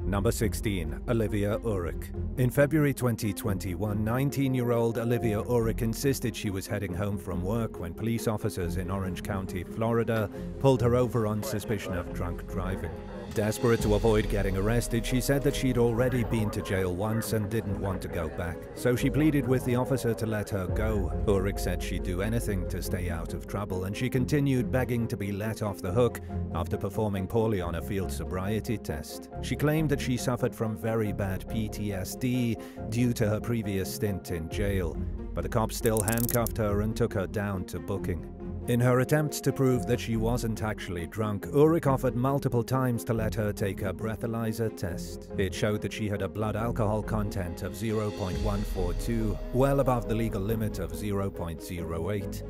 Number 16. Olivia Urik. In February 2021, 19-year-old Olivia Urik insisted she was heading home from work when police officers in Orange County, Florida, pulled her over on suspicion of drunk driving. Desperate to avoid getting arrested, she said that she'd already been to jail once and didn't want to go back, so she pleaded with the officer to let her go. Urik said she'd do anything to stay out of trouble, and she continued begging to be let off the hook after performing poorly on a field sobriety test. She claimed that she suffered from very bad PTSD due to her previous stint in jail, but the cops still handcuffed her and took her down to booking. In her attempts to prove that she wasn't actually drunk, Urik offered multiple times to let her take a breathalyzer test. It showed that she had a blood alcohol content of 0.142, well above the legal limit of 0.08.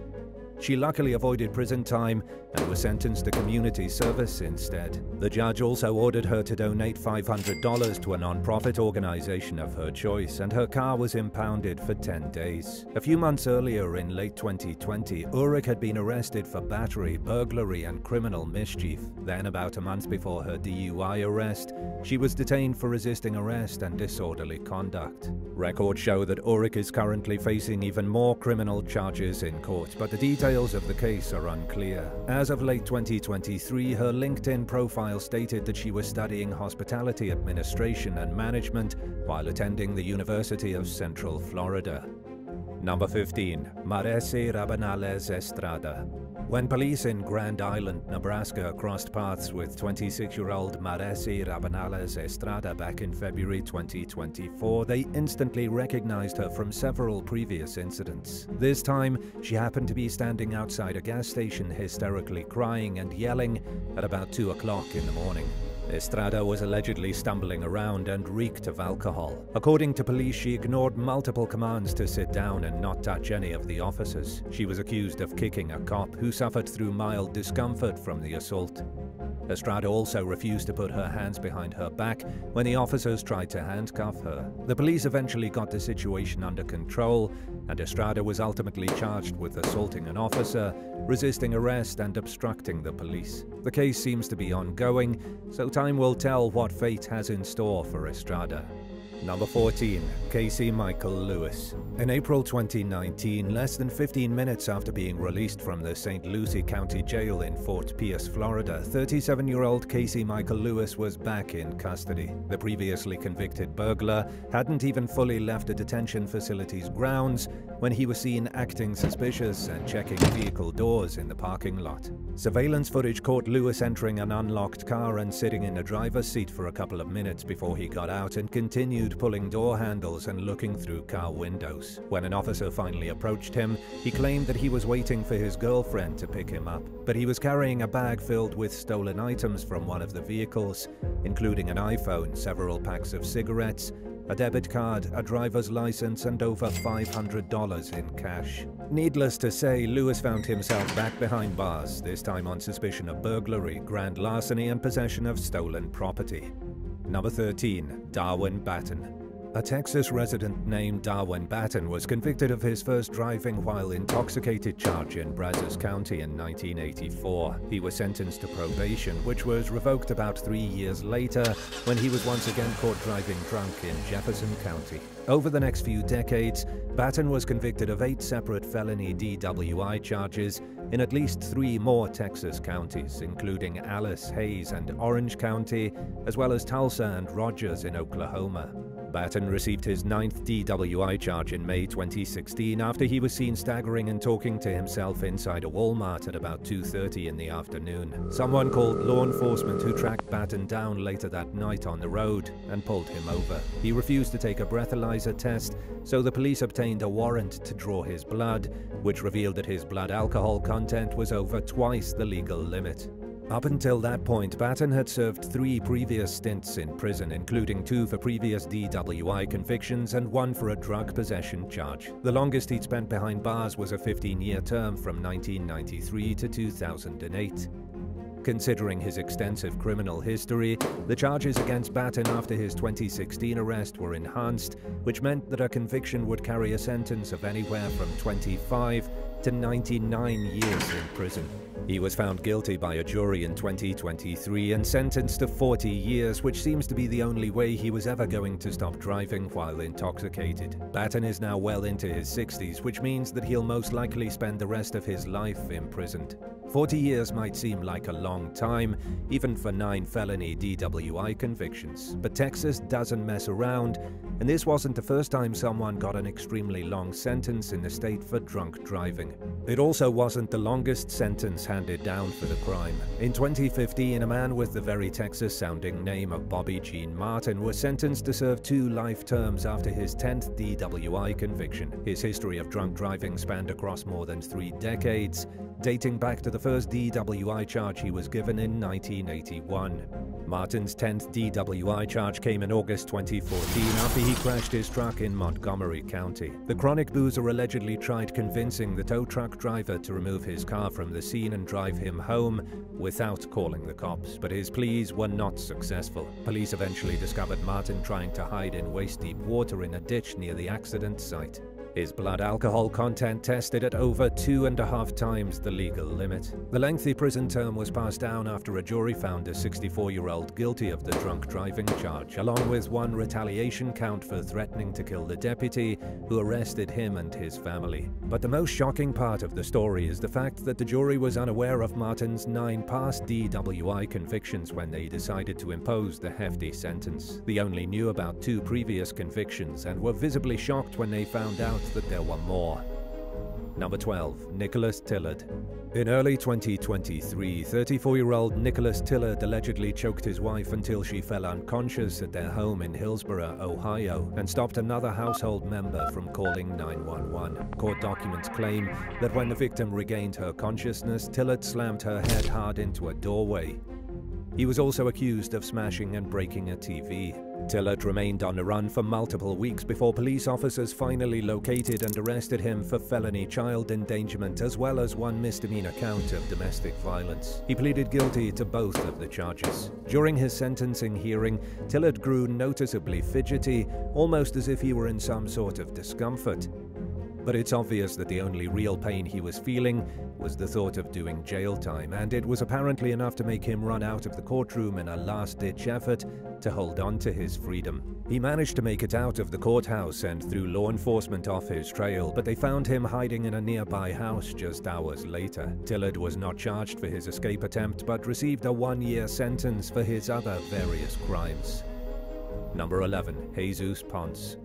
She luckily avoided prison time and was sentenced to community service instead. The judge also ordered her to donate $500 to a non-profit organization of her choice, and her car was impounded for 10 days. A few months earlier, in late 2020, Urik had been arrested for battery, burglary, and criminal mischief. Then, about a month before her DUI arrest, she was detained for resisting arrest and disorderly conduct. Records show that Urik is currently facing even more criminal charges in court, but the details of the case are unclear. As of late 2023, her LinkedIn profile stated that she was studying hospitality administration and management while attending the University of Central Florida. Number 15. Mareeserabanales Estrada. When police in Grand Island, Nebraska crossed paths with 26-year-old Mareeserabanales Estrada back in February 2024, they instantly recognized her from several previous incidents. This time, she happened to be standing outside a gas station hysterically crying and yelling at about 2 o'clock in the morning. Estrada was allegedly stumbling around and reeked of alcohol. According to police, she ignored multiple commands to sit down and not touch any of the officers. She was accused of kicking a cop who suffered through mild discomfort from the assault. Estrada also refused to put her hands behind her back when the officers tried to handcuff her. The police eventually got the situation under control, and Estrada was ultimately charged with assaulting an officer, resisting arrest, and obstructing the police. The case seems to be ongoing, so time will tell what fate has in store for Estrada. Number 14. Casey Michael Lewis. In April 2019, less than 15 minutes after being released from the St. Lucie County Jail in Fort Pierce, Florida, 37-year-old Casey Michael Lewis was back in custody. The previously convicted burglar hadn't even fully left a detention facility's grounds when he was seen acting suspicious and checking vehicle doors in the parking lot. Surveillance footage caught Lewis entering an unlocked car and sitting in the driver's seat for a couple of minutes before he got out and continued pulling door handles and looking through car windows. When an officer finally approached him, he claimed that he was waiting for his girlfriend to pick him up, but he was carrying a bag filled with stolen items from one of the vehicles, including an iPhone, several packs of cigarettes, a debit card, a driver's license, and over $500 in cash. Needless to say, Lewis found himself back behind bars, this time on suspicion of burglary, grand larceny, and possession of stolen property. Number 13. Darwin Baton. A Texas resident named Darwin Baton was convicted of his first driving while intoxicated charge in Brazos County in 1984. He was sentenced to probation, which was revoked about 3 years later when he was once again caught driving drunk in Jefferson County. Over the next few decades, Baton was convicted of 8 separate felony DWI charges in at least 3 more Texas counties, including Alice, Hays, and Orange County, as well as Tulsa and Rogers in Oklahoma. Baton received his 9th DWI charge in May 2016 after he was seen staggering and talking to himself inside a Walmart at about 2:30 in the afternoon. Someone called law enforcement who tracked Baton down later that night on the road and pulled him over. He refused to take a breathalyzer test, so the police obtained a warrant to draw his blood, which revealed that his blood alcohol content was over twice the legal limit. Up until that point, Baton had served 3 previous stints in prison, including 2 for previous DWI convictions and 1 for a drug possession charge. The longest he'd spent behind bars was a 15-year term from 1993 to 2008. Considering his extensive criminal history, the charges against Baton after his 2016 arrest were enhanced, which meant that a conviction would carry a sentence of anywhere from 25 to 99 years in prison. He was found guilty by a jury in 2023 and sentenced to 40 years, which seems to be the only way he was ever going to stop driving while intoxicated. Baton is now well into his 60s, which means that he'll most likely spend the rest of his life imprisoned. 40 years might seem like a long time, even for 9 felony DWI convictions, but Texas doesn't mess around, and this wasn't the first time someone got an extremely long sentence in the state for drunk driving. It also wasn't the longest sentence handed down for the crime. In 2015, a man with the very Texas-sounding name of Bobby Jean Martin was sentenced to serve 2 life terms after his 10th DWI conviction. His history of drunk driving spanned across more than 3 decades, dating back to the first DWI charge he was given in 1981. Martin's 10th DWI charge came in August 2014 after he crashed his truck in Montgomery County. The chronic boozer allegedly tried convincing the tow truck driver to remove his car from the scene and drive him home without calling the cops, but his pleas were not successful. Police eventually discovered Martin trying to hide in waist-deep water in a ditch near the accident site. His blood alcohol content tested at over 2.5 times the legal limit. The lengthy prison term was passed down after a jury found a 64-year-old guilty of the drunk driving charge, along with 1 retaliation count for threatening to kill the deputy who arrested him and his family. But the most shocking part of the story is the fact that the jury was unaware of Martin's 9 past DWI convictions when they decided to impose the hefty sentence. They only knew about 2 previous convictions and were visibly shocked when they found out that there were more. Number 12. Nicholas Tillard. In early 2023, 34-year-old Nicholas Tillard allegedly choked his wife until she fell unconscious at their home in Hillsborough, Ohio, and stopped another household member from calling 911. Court documents claim that when the victim regained her consciousness, Tillard slammed her head hard into a doorway. He was also accused of smashing and breaking a TV. Tillard remained on the run for multiple weeks before police officers finally located and arrested him for felony child endangerment as well as 1 misdemeanor count of domestic violence. He pleaded guilty to both of the charges. During his sentencing hearing, Tillard grew noticeably fidgety, almost as if he were in some sort of discomfort. But it's obvious that the only real pain he was feeling was the thought of doing jail time, and it was apparently enough to make him run out of the courtroom in a last-ditch effort to hold on to his freedom. He managed to make it out of the courthouse and threw law enforcement off his trail, but they found him hiding in a nearby house just hours later. Tillard was not charged for his escape attempt, but received a 1-year sentence for his other various crimes. Number 11. Jesus Ponce.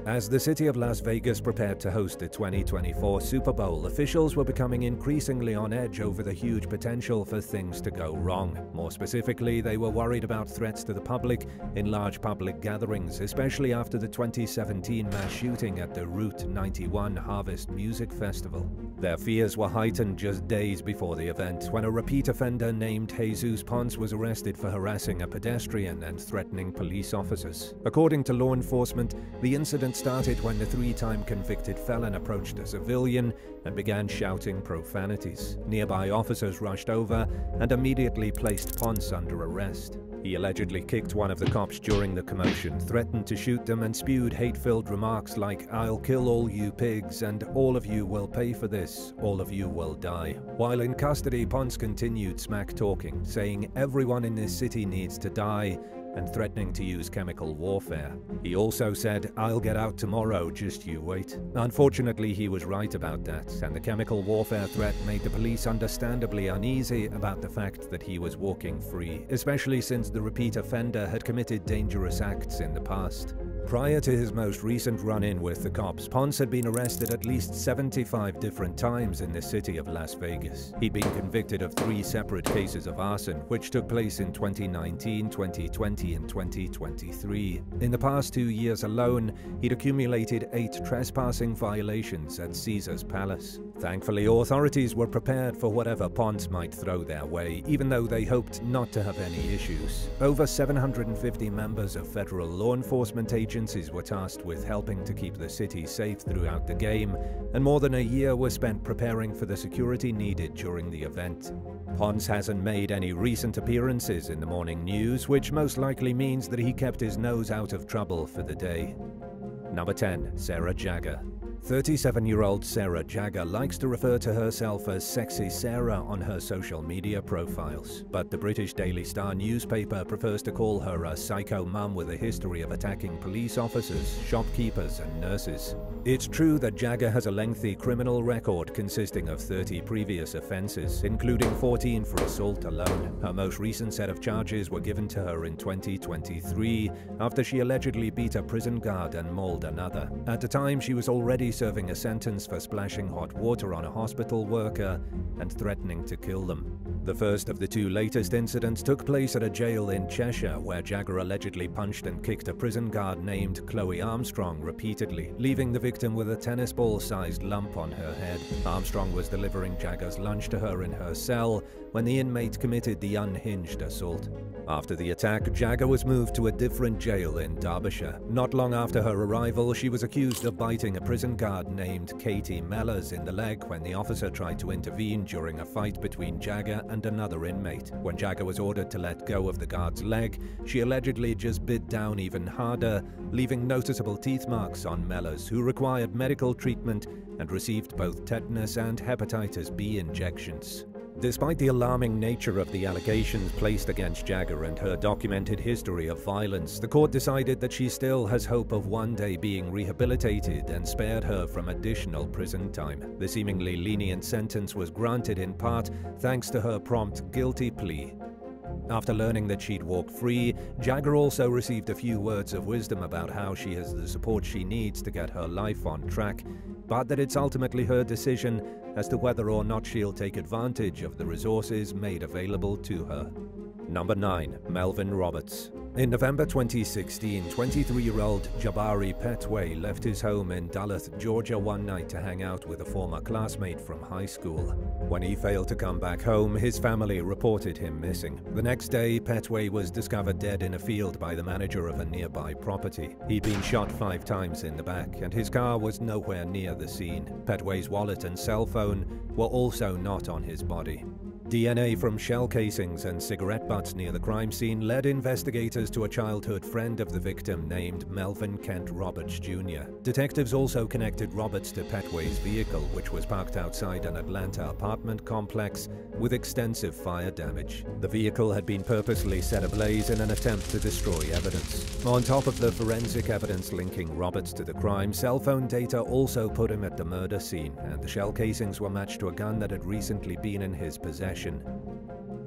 As the city of Las Vegas prepared to host the 2024 Super Bowl, officials were becoming increasingly on edge over the huge potential for things to go wrong. More specifically, they were worried about threats to the public in large public gatherings, especially after the 2017 mass shooting at the Route 91 Harvest Music Festival. Their fears were heightened just days before the event, when a repeat offender named Jesus Ponce was arrested for harassing a pedestrian and threatening police officers. According to law enforcement, the incident started when the 3-time convicted felon approached a civilian and began shouting profanities. Nearby officers rushed over and immediately placed Ponce under arrest. He allegedly kicked one of the cops during the commotion, threatened to shoot them, and spewed hate-filled remarks like, "I'll kill all you pigs, and all of you will pay for this, all of you will die." While in custody, Ponce continued smack-talking, saying everyone in this city needs to die, and threatening to use chemical warfare. He also said, "I'll get out tomorrow, just you wait." Unfortunately, he was right about that, and the chemical warfare threat made the police understandably uneasy about the fact that he was walking free, especially since the repeat offender had committed dangerous acts in the past. Prior to his most recent run-in with the cops, Ponce had been arrested at least 75 different times in the city of Las Vegas. He'd been convicted of 3 separate cases of arson, which took place in 2019, 2020, and 2023. In the past 2 years alone, he'd accumulated 8 trespassing violations at Caesar's Palace. Thankfully, authorities were prepared for whatever Ponce might throw their way, even though they hoped not to have any issues. Over 750 members of federal law enforcement agencies were tasked with helping to keep the city safe throughout the game, and more than a year was spent preparing for the security needed during the event. Ponce hasn't made any recent appearances in the morning news, which most likely means that he kept his nose out of trouble for the day. Number 10. Sarah Jagger. 37-year-old Sarah Jagger likes to refer to herself as Sexy Sarah on her social media profiles, but the British Daily Star newspaper prefers to call her a psycho mum with a history of attacking police officers, shopkeepers and nurses. It's true that Jagger has a lengthy criminal record consisting of 30 previous offences, including 14 for assault alone. Her most recent set of charges were given to her in 2023 after she allegedly beat a prison guard and mauled another. At the time, she was already serving a sentence for splashing hot water on a hospital worker and threatening to kill them. The first of the two latest incidents took place at a jail in Cheshire, where Jagger allegedly punched and kicked a prison guard named Chloe Armstrong repeatedly, leaving the victim with a tennis ball-sized lump on her head. Armstrong was delivering Jagger's lunch to her in her cell when the inmate committed the unhinged assault. After the attack, Jagger was moved to a different jail in Derbyshire. Not long after her arrival, she was accused of biting a prison guard named Katie Mellors in the leg when the officer tried to intervene during a fight between Jagger and another inmate. When Jagger was ordered to let go of the guard's leg, she allegedly just bit down even harder, leaving noticeable teeth marks on Mellors, who required medical treatment and received both tetanus and hepatitis B injections. Despite the alarming nature of the allegations placed against Jagger and her documented history of violence, the court decided that she still has hope of one day being rehabilitated and spared her from additional prison time. The seemingly lenient sentence was granted in part thanks to her prompt guilty plea. After learning that she'd walk free, Jagger also received a few words of wisdom about how she has the support she needs to get her life on track, but that it's ultimately her decision as to whether or not she'll take advantage of the resources made available to her. Number 9. Melvin Roberts. In November 2016, 23-year-old Jabari Petway left his home in Duluth, Georgia one night to hang out with a former classmate from high school. When he failed to come back home, his family reported him missing. The next day, Petway was discovered dead in a field by the manager of a nearby property. He'd been shot 5 times in the back, and his car was nowhere near the scene. Petway's wallet and cell phone were also not on his body. DNA from shell casings and cigarette butts near the crime scene led investigators to a childhood friend of the victim named Melvin Kent Roberts Jr. Detectives also connected Roberts to Petway's vehicle, which was parked outside an Atlanta apartment complex with extensive fire damage. The vehicle had been purposely set ablaze in an attempt to destroy evidence. On top of the forensic evidence linking Roberts to the crime, cell phone data also put him at the murder scene, and the shell casings were matched to a gun that had recently been in his possession.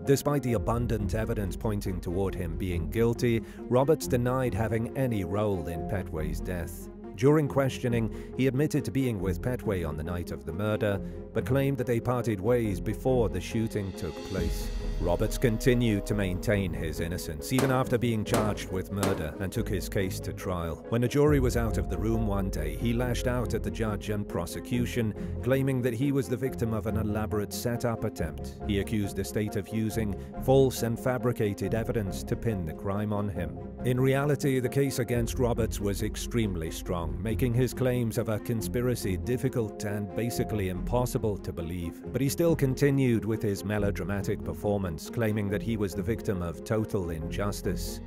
Despite the abundant evidence pointing toward him being guilty, Roberts denied having any role in Petway's death. During questioning, he admitted to being with Petway on the night of the murder, but claimed that they parted ways before the shooting took place. Roberts continued to maintain his innocence, even after being charged with murder, and took his case to trial. When the jury was out of the room one day, he lashed out at the judge and prosecution, claiming that he was the victim of an elaborate set-up attempt. He accused the state of using false and fabricated evidence to pin the crime on him. In reality, the case against Roberts was extremely strong, making his claims of a conspiracy difficult and basically impossible to believe. But he still continued with his melodramatic performance, claiming that he was the victim of total injustice.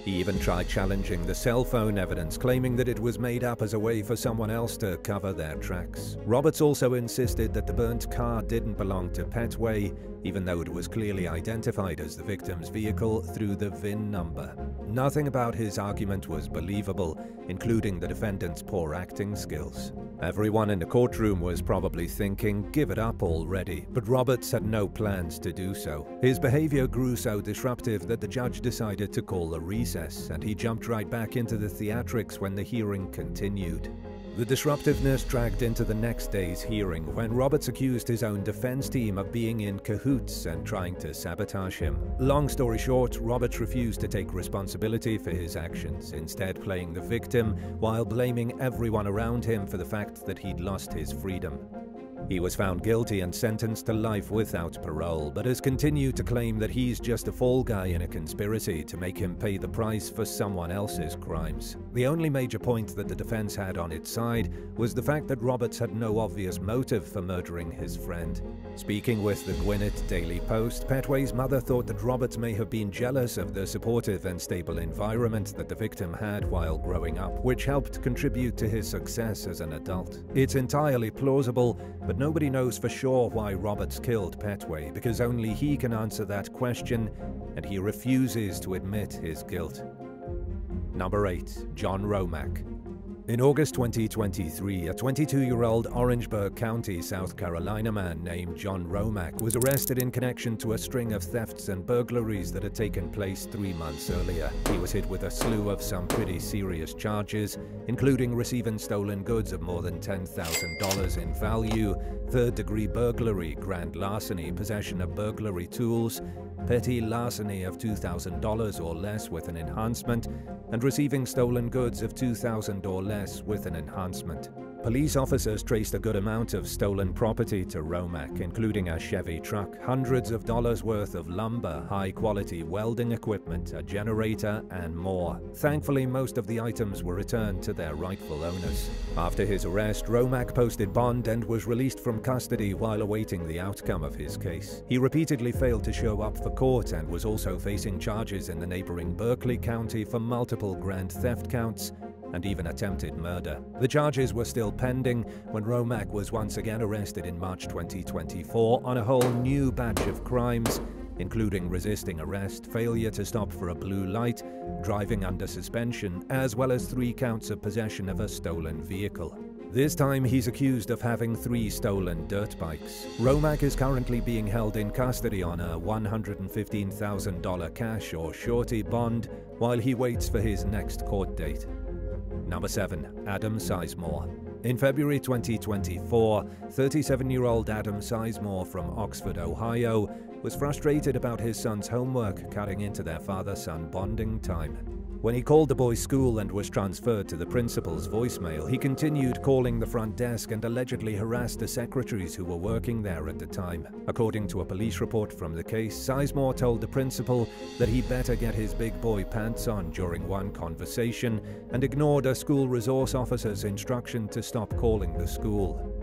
He even tried challenging the cell phone evidence, claiming that it was made up as a way for someone else to cover their tracks. Roberts also insisted that the burnt car didn't belong to Petway, even though it was clearly identified as the victim's vehicle through the VIN number. Nothing about his argument was believable, including the defendant's poor acting skills. Everyone in the courtroom was probably thinking, give it up already, but Roberts had no plans to do so. His behavior grew so disruptive that the judge decided to call a recess, and he jumped right back into the theatrics when the hearing continued. The disruptiveness dragged into the next day's hearing when Roberts accused his own defense team of being in cahoots and trying to sabotage him. Long story short, Roberts refused to take responsibility for his actions, instead playing the victim while blaming everyone around him for the fact that he'd lost his freedom. He was found guilty and sentenced to life without parole, but has continued to claim that he's just a fall guy in a conspiracy to make him pay the price for someone else's crimes. The only major point that the defense had on its side was the fact that Roberts had no obvious motive for murdering his friend. Speaking with the Gwinnett Daily Post, Petway's mother thought that Roberts may have been jealous of the supportive and stable environment that the victim had while growing up, which helped contribute to his success as an adult. It's entirely plausible, but nobody knows for sure why Roberts killed Petway, because only he can answer that question, and he refuses to admit his guilt. Number 8. John Romack. In August 2023, a 22-year-old Orangeburg County, South Carolina man named John Romack was arrested in connection to a string of thefts and burglaries that had taken place 3 months earlier. He was hit with a slew of some pretty serious charges, including receiving stolen goods of more than $10,000 in value, third-degree burglary, grand larceny, possession of burglary tools, petty larceny of $2,000 or less with an enhancement, and receiving stolen goods of $2,000 or less with an enhancement. Police officers traced a good amount of stolen property to Romack, including a Chevy truck, hundreds of dollars worth of lumber, high-quality welding equipment, a generator, and more. Thankfully, most of the items were returned to their rightful owners. After his arrest, Romack posted bond and was released from custody while awaiting the outcome of his case. He repeatedly failed to show up for court and was also facing charges in the neighboring Berkeley County for multiple grand theft counts and even attempted murder. The charges were still pending when Romack was once again arrested in March 2024 on a whole new batch of crimes, including resisting arrest, failure to stop for a blue light, driving under suspension, as well as 3 counts of possession of a stolen vehicle. This time he's accused of having 3 stolen dirt bikes. Romack is currently being held in custody on a $115,000 cash or surety bond while he waits for his next court date. Number 7. Adam Sizemore. In February 2024, 37-year-old Adam Sizemore from Oxford, Ohio, was frustrated about his son's homework cutting into their father-son bonding time. When he called the boy's school and was transferred to the principal's voicemail, he continued calling the front desk and allegedly harassed the secretaries who were working there at the time. According to a police report from the case, Sizemore told the principal that he better get his big boy pants on during one conversation and ignored a school resource officer's instruction to stop calling the school.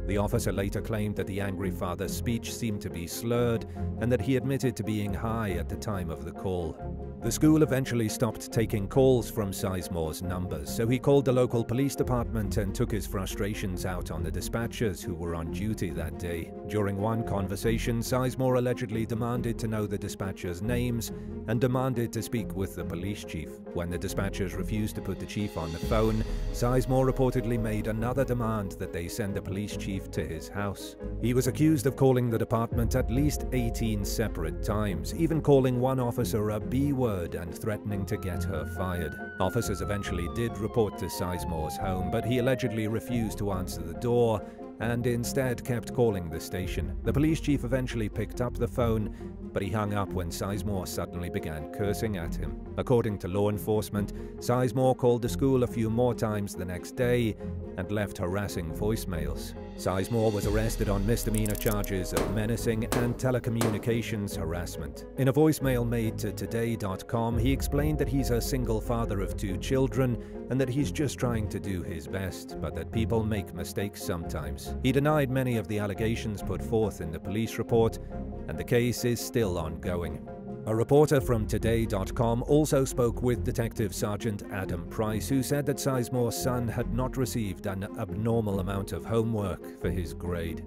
The officer later claimed that the angry father's speech seemed to be slurred and that he admitted to being high at the time of the call. The school eventually stopped taking calls from Sizemore's numbers, so he called the local police department and took his frustrations out on the dispatchers who were on duty that day. During one conversation, Sizemore allegedly demanded to know the dispatchers' names and demanded to speak with the police chief. When the dispatchers refused to put the chief on the phone, Sizemore reportedly made another demand that they send the police chief to his house. He was accused of calling the department at least 18 separate times, even calling one officer a B-word and threatening to get her fired. Officers eventually did report to Sizemore's home, but he allegedly refused to answer the door and instead kept calling the station. The police chief eventually picked up the phone, but he hung up when Sizemore suddenly began cursing at him. According to law enforcement, Sizemore called the school a few more times the next day and left harassing voicemails. Sizemore was arrested on misdemeanor charges of menacing and telecommunications harassment. In a voicemail made to Today.com, he explained that he's a single father of 2 children and that he's just trying to do his best, but that people make mistakes sometimes. He denied many of the allegations put forth in the police report, and the case is still ongoing. A reporter from Today.com also spoke with Detective Sergeant Adam Price, who said that Sizemore's son had not received an abnormal amount of homework for his grade.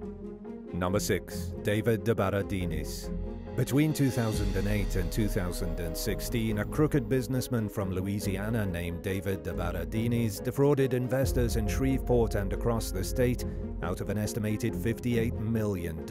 Number 6. David Dearinis. Between 2008 and 2016, a crooked businessman from Louisiana named David Dearinis defrauded investors in Shreveport and across the state out of an estimated $58 million.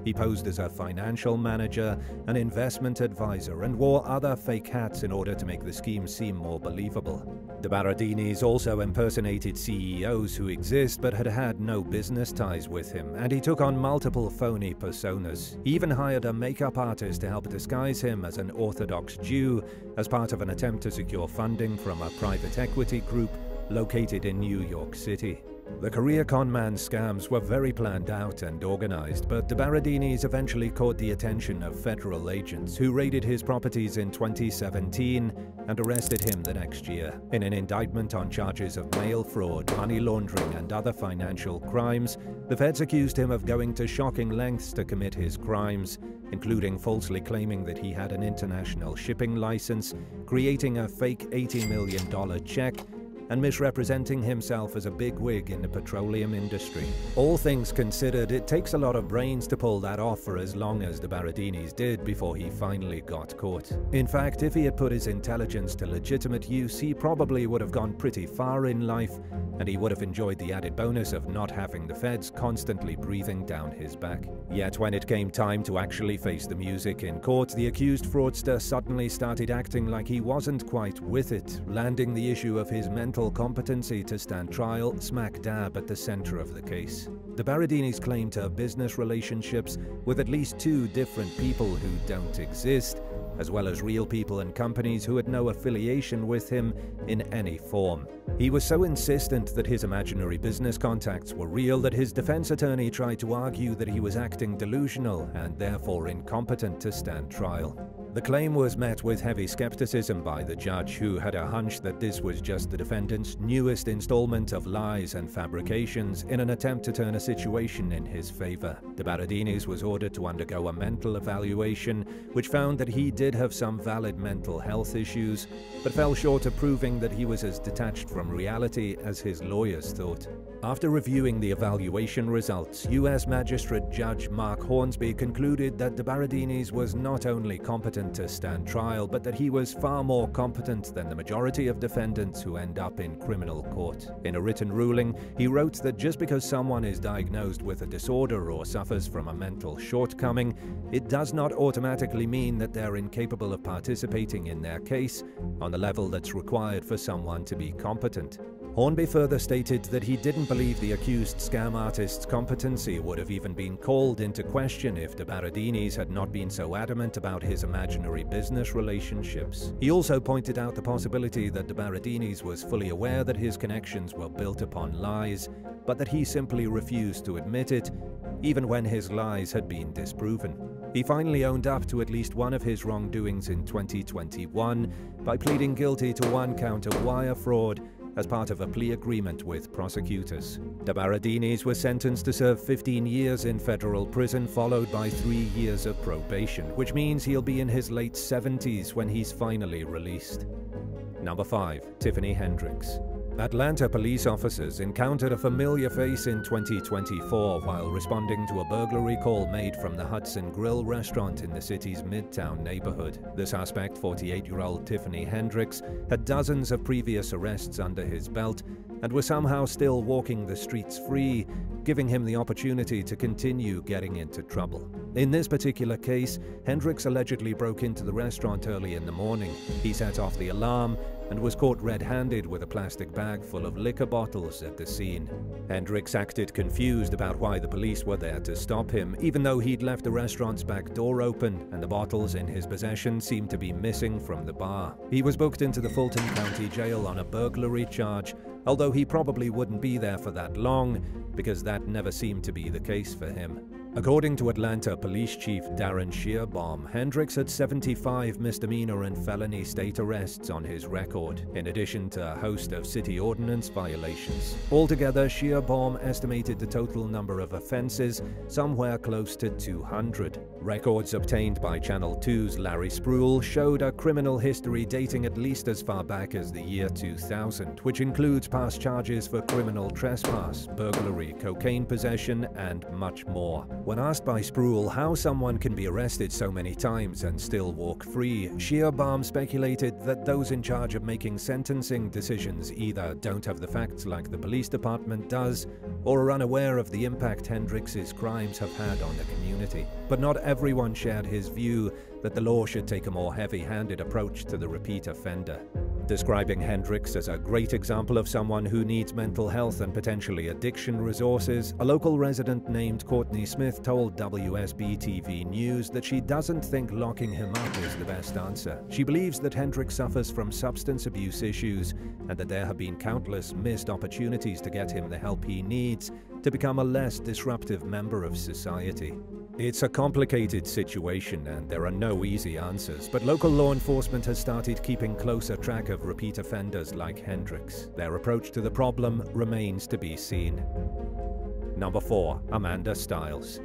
He posed as a financial manager, an investment advisor, and wore other fake hats in order to make the scheme seem more believable. Dearinis also impersonated CEOs who exist but had had no business ties with him, and he took on multiple phony personas. He even hired a makeup artist to help disguise him as an Orthodox Jew as part of an attempt to secure funding from a private equity group located in New York City. The career conman scams were very planned out and organized, but Dearinis eventually caught the attention of federal agents who raided his properties in 2017 and arrested him the next year. In an indictment on charges of mail fraud, money laundering, and other financial crimes, the feds accused him of going to shocking lengths to commit his crimes, including falsely claiming that he had an international shipping license, creating a fake $80 million check, and misrepresenting himself as a bigwig in the petroleum industry. All things considered, it takes a lot of brains to pull that off for as long as Dearinis did before he finally got caught. In fact, if he had put his intelligence to legitimate use, he probably would have gone pretty far in life, and he would have enjoyed the added bonus of not having the feds constantly breathing down his back. Yet when it came time to actually face the music in court, the accused fraudster suddenly started acting like he wasn't quite with it, landing the issue of his mental competency to stand trial smack dab at the center of the case. Dearinis claimed to have business relationships with at least 2 different people who don't exist, as well as real people and companies who had no affiliation with him in any form. He was so insistent that his imaginary business contacts were real that his defense attorney tried to argue that he was acting delusional and therefore incompetent to stand trial. The claim was met with heavy skepticism by the judge, who had a hunch that this was just the defendant's newest installment of lies and fabrications in an attempt to turn a situation in his favor. Dearinis was ordered to undergo a mental evaluation, which found that he did have some valid mental health issues, but fell short of proving that he was as detached from reality as his lawyers thought. After reviewing the evaluation results, U.S. Magistrate Judge Mark Hornsby concluded that Dearinis was not only competent to stand trial, but that he was far more competent than the majority of defendants who end up in criminal court. In a written ruling, he wrote that just because someone is diagnosed with a disorder or suffers from a mental shortcoming, it does not automatically mean that they're incapable of participating in their case on the level that's required for someone to be competent. Hornby further stated that he didn't believe the accused scam artist's competency would have even been called into question if Dearinis had not been so adamant about his imaginary business relationships. He also pointed out the possibility that Dearinis was fully aware that his connections were built upon lies, but that he simply refused to admit it, even when his lies had been disproven. He finally owned up to at least one of his wrongdoings in 2021 by pleading guilty to 1 count of wire fraud as part of a plea agreement with prosecutors. Dearinis was sentenced to serve 15 years in federal prison, followed by 3 years of probation, which means he'll be in his late 70s when he's finally released. Number 5. Tiffany Hendrick. Atlanta police officers encountered a familiar face in 2024 while responding to a burglary call made from the Hudson Grill restaurant in the city's Midtown neighborhood. The suspect, 48-year-old Tiffany Hendrick, had dozens of previous arrests under his belt and was somehow still walking the streets free, giving him the opportunity to continue getting into trouble. In this particular case, Hendrick allegedly broke into the restaurant early in the morning. He set off the alarm and was caught red-handed with a plastic bag full of liquor bottles at the scene. Hendrick acted confused about why the police were there to stop him, even though he'd left the restaurant's back door open and the bottles in his possession seemed to be missing from the bar. He was booked into the Fulton County Jail on a burglary charge, although he probably wouldn't be there for that long, because that never seemed to be the case for him. According to Atlanta Police Chief Darren Shearbaum, Hendrick had 75 misdemeanor and felony state arrests on his record, in addition to a host of city ordinance violations. Altogether, Shearbaum estimated the total number of offenses somewhere close to 200. Records obtained by Channel 2's Larry Spruill showed a criminal history dating at least as far back as the year 2000, which includes past charges for criminal trespass, burglary, cocaine possession, and much more. When asked by Spruill how someone can be arrested so many times and still walk free, Shearbaum speculated that those in charge of making sentencing decisions either don't have the facts like the police department does, or are unaware of the impact Hendrick's crimes have had on the community. But not everyone shared his view that the law should take a more heavy-handed approach to the repeat offender. Describing Hendricks as a great example of someone who needs mental health and potentially addiction resources, a local resident named Courtney Smith told WSB-TV News that she doesn't think locking him up is the best answer. She believes that Hendricks suffers from substance abuse issues and that there have been countless missed opportunities to get him the help he needs to become a less disruptive member of society. It's a complicated situation and there are no easy answers, but local law enforcement has started keeping closer track of repeat offenders like Hendricks. Their approach to the problem remains to be seen. Number 4. Amanda Stiles.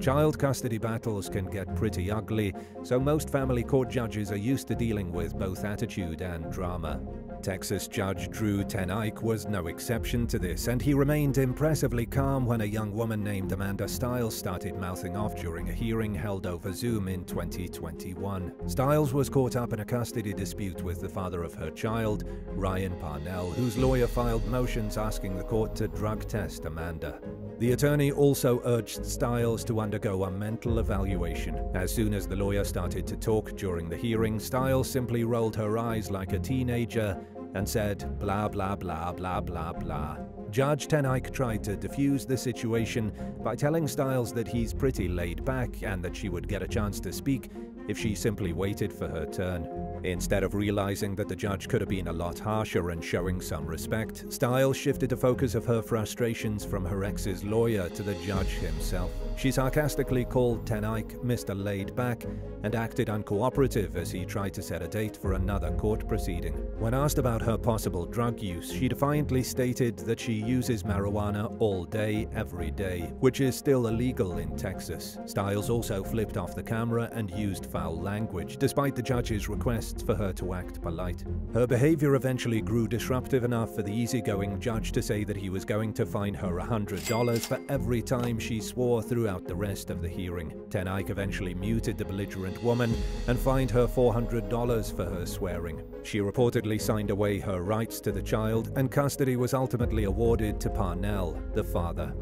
Child custody battles can get pretty ugly, so most family court judges are used to dealing with both attitude and drama. Texas Judge Drew Tenike was no exception to this, and he remained impressively calm when a young woman named Amanda Stiles started mouthing off during a hearing held over Zoom in 2021. Stiles was caught up in a custody dispute with the father of her child, Ryan Parnell, whose lawyer filed motions asking the court to drug test Amanda. The attorney also urged Stiles to undergo a mental evaluation. As soon as the lawyer started to talk during the hearing, Stiles simply rolled her eyes like a teenager and said, blah blah blah blah blah blah. Judge Tenike tried to defuse the situation by telling Stiles that he's pretty laid back and that she would get a chance to speak if she simply waited for her turn. Instead of realizing that the judge could have been a lot harsher and showing some respect, Stiles shifted the focus of her frustrations from her ex's lawyer to the judge himself. She sarcastically called Tenike Mr. Laid Back and acted uncooperative as he tried to set a date for another court proceeding. When asked about her possible drug use, she defiantly stated that she uses marijuana all day, every day, which is still illegal in Texas. Stiles also flipped off the camera and used foul language, despite the judge's requests for her to act polite. Her behavior eventually grew disruptive enough for the easygoing judge to say that he was going to fine her $100 for every time she swore throughout the rest of the hearing. Tenike eventually muted the belligerent woman and fined her $400 for her swearing. She reportedly signed away her rights to the child, and custody was ultimately awarded to Parnell, the father.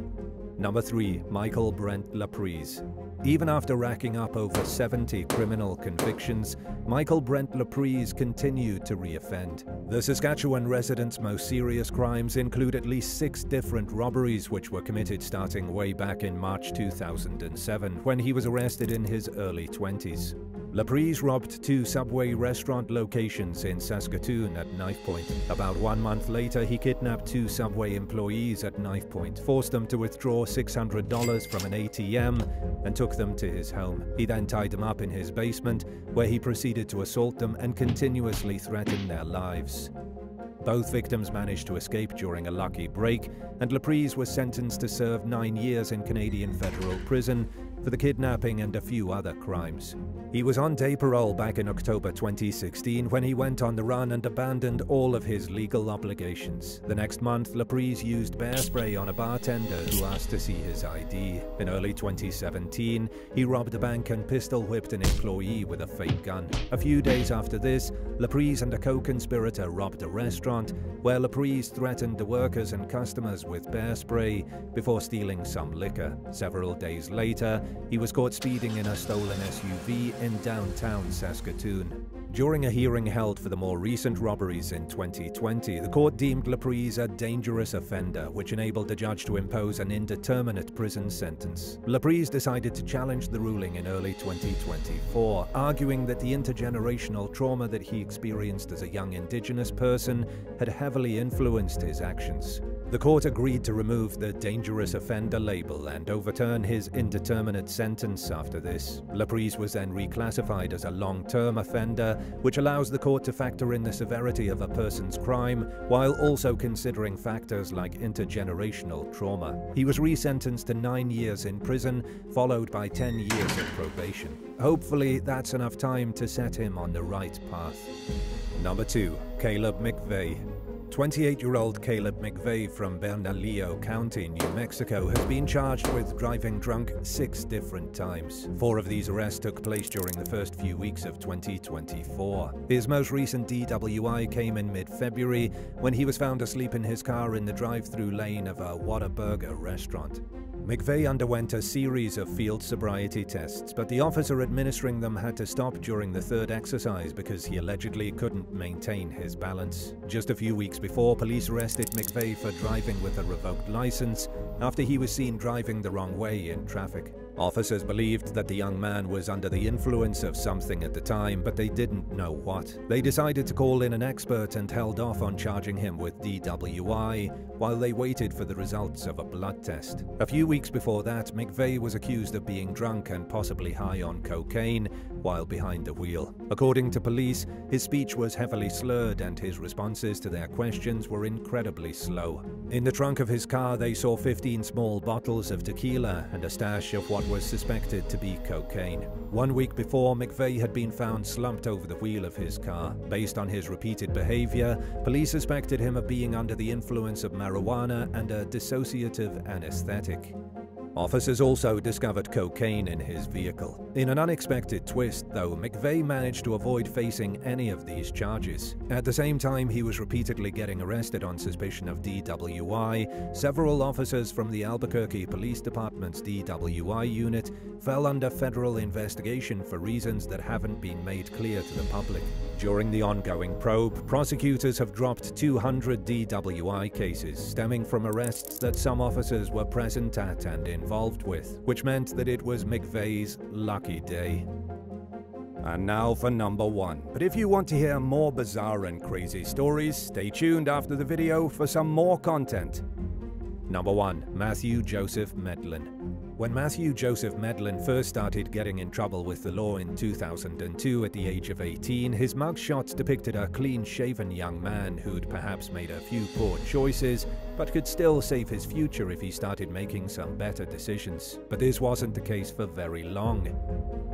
Number 3. Michael Brent Laprie. Even after racking up over 70 criminal convictions, Michael Brent Laprie continued to reoffend. The Saskatchewan resident's most serious crimes include at least 6 different robberies which were committed starting way back in March 2007, when he was arrested in his early 20s. Laprie robbed 2 Subway restaurant locations in Saskatoon at knife point. About 1 month later, he kidnapped 2 Subway employees at knife point, forced them to withdraw $600 from an ATM, and took them to his home. He then tied them up in his basement, where he proceeded to assault them and continuously threaten their lives. Both victims managed to escape during a lucky break, and Laprie was sentenced to serve 9 years in Canadian federal prison for the kidnapping and a few other crimes. He was on day parole back in October 2016 when he went on the run and abandoned all of his legal obligations. The next month, Laprie used bear spray on a bartender who asked to see his ID. In early 2017, he robbed a bank and pistol-whipped an employee with a fake gun. A few days after this, Laprie and a co-conspirator robbed a restaurant where Laprie threatened the workers and customers with bear spray before stealing some liquor. Several days later, he was caught speeding in a stolen SUV in downtown Saskatoon. During a hearing held for the more recent robberies in 2020, the court deemed Laprie a dangerous offender, which enabled the judge to impose an indeterminate prison sentence. Laprie decided to challenge the ruling in early 2024, arguing that the intergenerational trauma that he experienced as a young Indigenous person had heavily influenced his actions. The court agreed to remove the dangerous offender label and overturn his indeterminate sentence after this. Laprie was then reclassified as a long-term offender, which allows the court to factor in the severity of a person's crime while also considering factors like intergenerational trauma. He was resentenced to 9 years in prison, followed by 10 years of probation. Hopefully, that's enough time to set him on the right path. Number 2. Caleb McVey. 28-year-old Caleb McVey from Bernalillo County, New Mexico, has been charged with driving drunk 6 different times. 4 of these arrests took place during the first few weeks of 2024. His most recent DWI came in mid-February when he was found asleep in his car in the drive-thru lane of a Whataburger restaurant. McVey underwent a series of field sobriety tests, but the officer administering them had to stop during the 3rd exercise because he allegedly couldn't maintain his his balance. Just a few weeks before, police arrested McVey for driving with a revoked license after he was seen driving the wrong way in traffic. Officers believed that the young man was under the influence of something at the time, but they didn't know what. They decided to call in an expert and held off on charging him with DWI while they waited for the results of a blood test. A few weeks before that, McVey was accused of being drunk and possibly high on cocaine while behind the wheel. According to police, his speech was heavily slurred and his responses to their questions were incredibly slow. In the trunk of his car, they saw 15 small bottles of tequila and a stash of what was suspected to be cocaine. 1 week before, McVey had been found slumped over the wheel of his car. Based on his repeated behavior, police suspected him of being under the influence of marijuana and a dissociative anesthetic. Officers also discovered cocaine in his vehicle. In an unexpected twist, though, McVey managed to avoid facing any of these charges. At the same time he was repeatedly getting arrested on suspicion of DWI, several officers from the Albuquerque Police Department's DWI unit fell under federal investigation for reasons that haven't been made clear to the public. During the ongoing probe, prosecutors have dropped 200 DWI cases stemming from arrests that some officers were present at and involved with, which meant that it was McVey's lucky day. And now for number 1. But if you want to hear more bizarre and crazy stories, stay tuned after the video for some more content. Number 1. Matthew Joseph Medlin. When Matthew Joseph Medlin first started getting in trouble with the law in 2002 at the age of 18, his mugshots depicted a clean-shaven young man who'd perhaps made a few poor choices, but could still save his future if he started making some better decisions. But this wasn't the case for very long.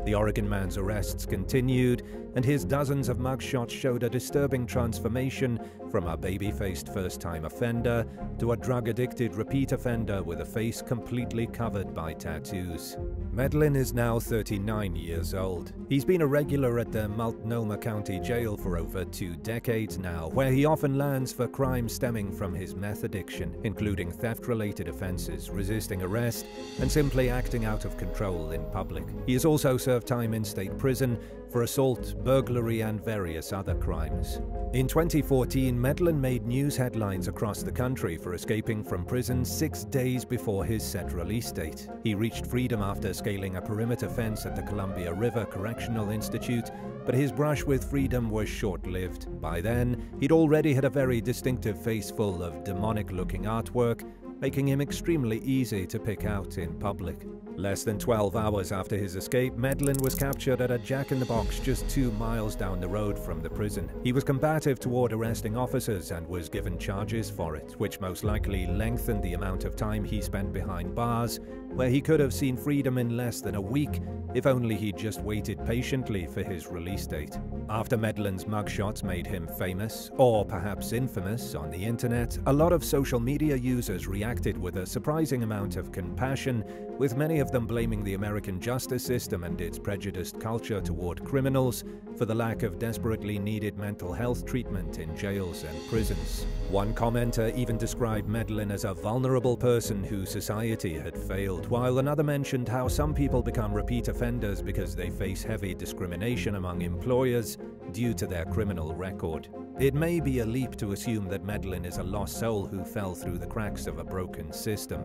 The Oregon man's arrests continued, and his dozens of mugshots showed a disturbing transformation from a baby-faced first-time offender to a drug-addicted repeat offender with a face completely covered by tattoos. Medlin is now 39 years old. He's been a regular at the Multnomah County Jail for over 2 decades now, where he often lands for crimes stemming from his meth addiction, including theft-related offenses, resisting arrest, and simply acting out of control in public. He has also served time in state prison for assault, burglary, and various other crimes. In 2014, Medlin made news headlines across the country for escaping from prison 6 days before his set release date. He reached freedom after scaling a perimeter fence at the Columbia River Correctional Institute, but his brush with freedom was short-lived. By then, he'd already had a very distinctive face full of demonic-looking artwork, making him extremely easy to pick out in public. Less than 12 hours after his escape, Medlin was captured at a Jack-in-the-Box just 2 miles down the road from the prison. He was combative toward arresting officers and was given charges for it, which most likely lengthened the amount of time he spent behind bars, where he could have seen freedom in less than a week if only he'd just waited patiently for his release date. After Medlin's mugshots made him famous, or perhaps infamous, on the internet, a lot of social media users reacted with a surprising amount of compassion, with many of them blaming the American justice system and its prejudiced culture toward criminals for the lack of desperately needed mental health treatment in jails and prisons. One commenter even described Medlin as a vulnerable person whose society had failed, while another mentioned how some people become repeat offenders because they face heavy discrimination among employers due to their criminal record. It may be a leap to assume that Medlin is a lost soul who fell through the cracks of a broken system.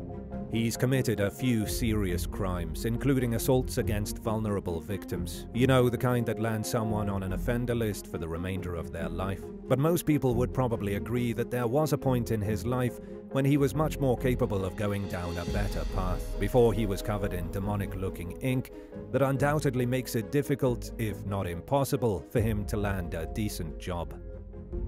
He's committed a few serious crimes, including assaults against vulnerable victims. You know, the kind that land someone on an offender list for the remainder of their life. But most people would probably agree that there was a point in his life when he was much more capable of going down a better path, before he was covered in demonic-looking ink that undoubtedly makes it difficult, if not impossible, for him to land a decent job.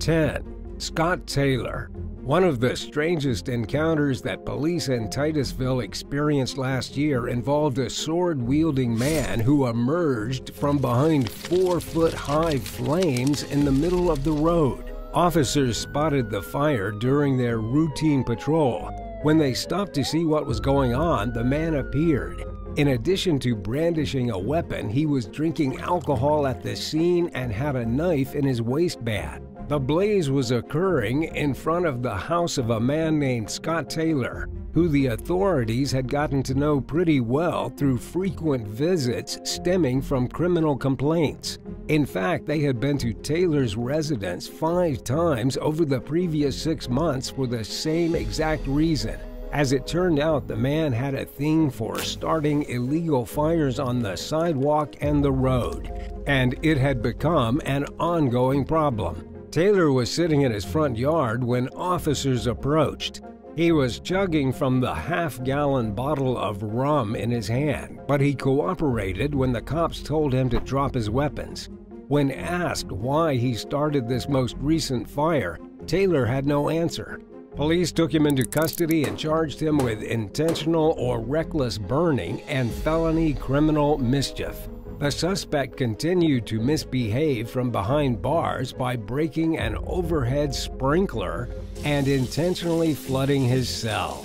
10. Scott Taylor. One of the strangest encounters that police in Titusville experienced last year involved a sword-wielding man who emerged from behind 4-foot-high flames in the middle of the road. Officers spotted the fire during their routine patrol. When they stopped to see what was going on, the man appeared. In addition to brandishing a weapon, he was drinking alcohol at the scene and had a knife in his waistband. The blaze was occurring in front of the house of a man named Scott Taylor, who the authorities had gotten to know pretty well through frequent visits stemming from criminal complaints. In fact, they had been to Taylor's residence 5 times over the previous 6 months for the same exact reason. As it turned out, the man had a thing for starting illegal fires on the sidewalk and the road, and it had become an ongoing problem. Taylor was sitting in his front yard when officers approached. He was chugging from the half-gallon bottle of rum in his hand, but he cooperated when the cops told him to drop his weapons. When asked why he started this most recent fire, Taylor had no answer. Police took him into custody and charged him with intentional or reckless burning and felony criminal mischief. The suspect continued to misbehave from behind bars by breaking an overhead sprinkler and intentionally flooding his cell.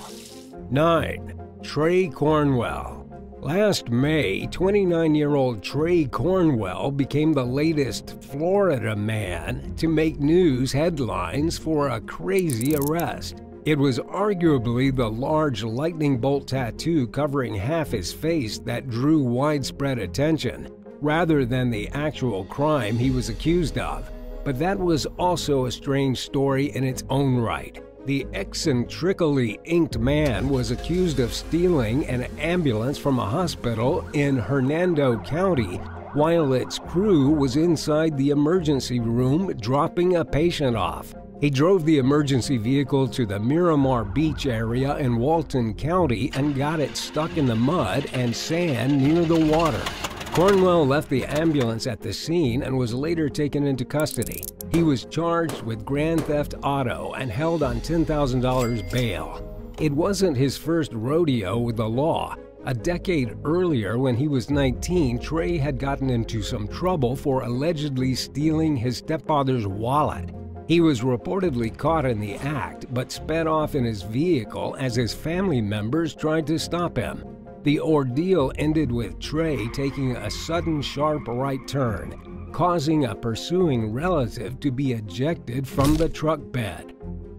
9. Trey Cornwell. Last May, 29-year-old Trey Cornwell became the latest Florida man to make news headlines for a crazy arrest. It was arguably the large lightning bolt tattoo covering half his face that drew widespread attention, rather than the actual crime he was accused of. But that was also a strange story in its own right. The eccentrically inked man was accused of stealing an ambulance from a hospital in Hernando County while its crew was inside the emergency room dropping a patient off. He drove the emergency vehicle to the Miramar Beach area in Walton County and got it stuck in the mud and sand near the water. Cornwell left the ambulance at the scene and was later taken into custody. He was charged with grand theft auto and held on $10,000 bail. It wasn't his first rodeo with the law. A decade earlier, when he was 19, Trey had gotten into some trouble for allegedly stealing his stepfather's wallet. He was reportedly caught in the act, but sped off in his vehicle as his family members tried to stop him. The ordeal ended with Trey taking a sudden sharp right turn, causing a pursuing relative to be ejected from the truck bed.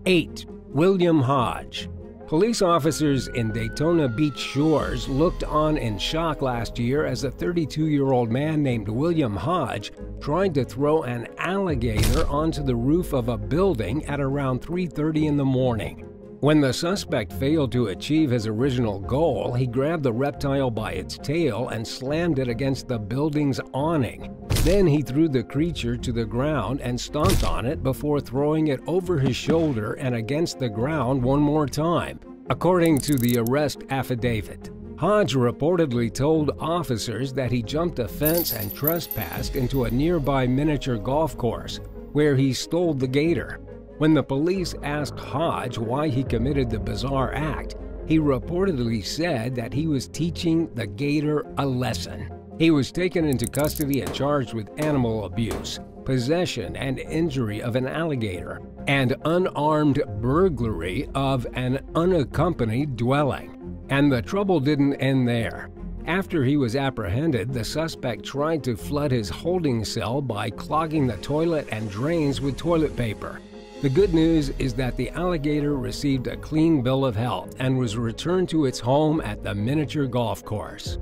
8. William Hodge. Police officers in Daytona Beach Shores looked on in shock last year as a 32-year-old man named William Hodge tried to throw an alligator onto the roof of a building at around 3:30 in the morning. When the suspect failed to achieve his original goal, he grabbed the reptile by its tail and slammed it against the building's awning. Then he threw the creature to the ground and stomped on it before throwing it over his shoulder and against the ground one more time, according to the arrest affidavit. Hodge reportedly told officers that he jumped a fence and trespassed into a nearby miniature golf course, where he stole the gator. When the police asked Hodge why he committed the bizarre act, he reportedly said that he was teaching the gator a lesson. He was taken into custody and charged with animal abuse, possession and injury of an alligator, and unarmed burglary of an unaccompanied dwelling. And the trouble didn't end there. After he was apprehended, the suspect tried to flood his holding cell by clogging the toilet and drains with toilet paper. The good news is that the alligator received a clean bill of health and was returned to its home at the miniature golf course.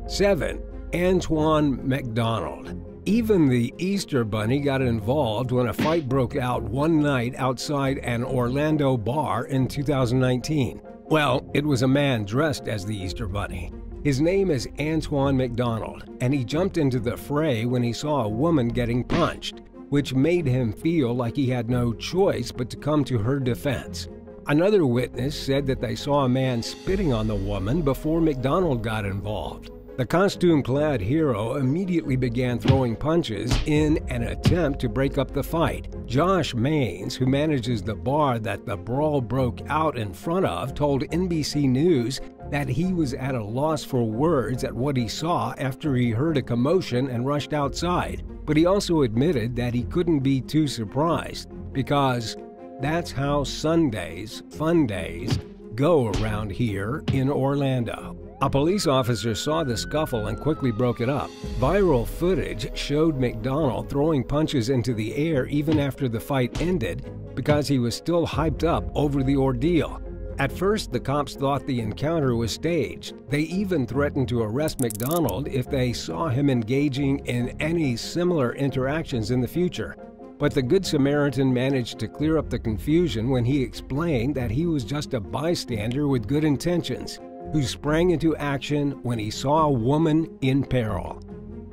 7. Antoine McDonald. Even the Easter Bunny got involved when a fight broke out one night outside an Orlando bar in 2019. Well, it was a man dressed as the Easter Bunny. His name is Antoine McDonald, and he jumped into the fray when he saw a woman getting punched, which made him feel like he had no choice but to come to her defense. Another witness said that they saw a man spitting on the woman before McDonald got involved. The costume-clad hero immediately began throwing punches in an attempt to break up the fight. Josh Maines, who manages the bar that the brawl broke out in front of, told NBC News that he was at a loss for words at what he saw after he heard a commotion and rushed outside. But he also admitted that he couldn't be too surprised, because that's how Sundays, fun days, go around here in Orlando. A police officer saw the scuffle and quickly broke it up. Viral footage showed McDonald throwing punches into the air even after the fight ended because he was still hyped up over the ordeal. At first, the cops thought the encounter was staged. They even threatened to arrest McDonald if they saw him engaging in any similar interactions in the future. But the Good Samaritan managed to clear up the confusion when he explained that he was just a bystander with good intentions, who sprang into action when he saw a woman in peril.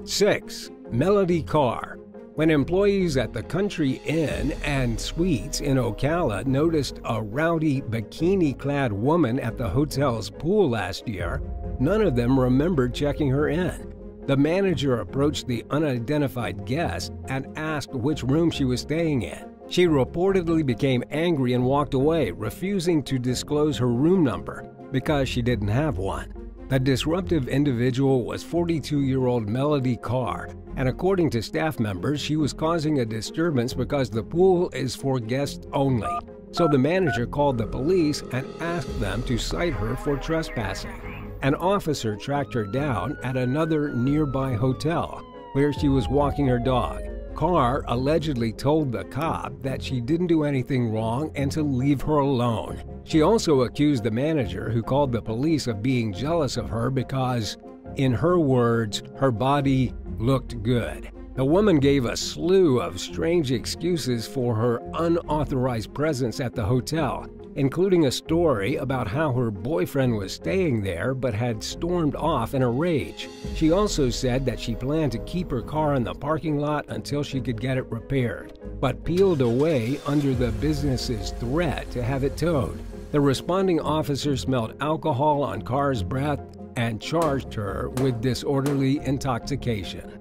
6. Melody Carr. When employees at the Country Inn and Suites in Ocala noticed a rowdy, bikini-clad woman at the hotel's pool last year, none of them remembered checking her in. The manager approached the unidentified guest and asked which room she was staying in. She reportedly became angry and walked away, refusing to disclose her room number because she didn't have one. The disruptive individual was 42-year-old Melody Carr, and according to staff members, she was causing a disturbance because the pool is for guests only. So the manager called the police and asked them to cite her for trespassing. An officer tracked her down at another nearby hotel, where she was walking her dog. Carr allegedly told the cop that she didn't do anything wrong and to leave her alone. She also accused the manager, who called the police, of being jealous of her because, in her words, her body looked good. The woman gave a slew of strange excuses for her unauthorized presence at the hotel, including a story about how her boyfriend was staying there but had stormed off in a rage. She also said that she planned to keep her car in the parking lot until she could get it repaired, but peeled away under the business's threat to have it towed. The responding officer smelled alcohol on Carr's breath and charged her with disorderly intoxication.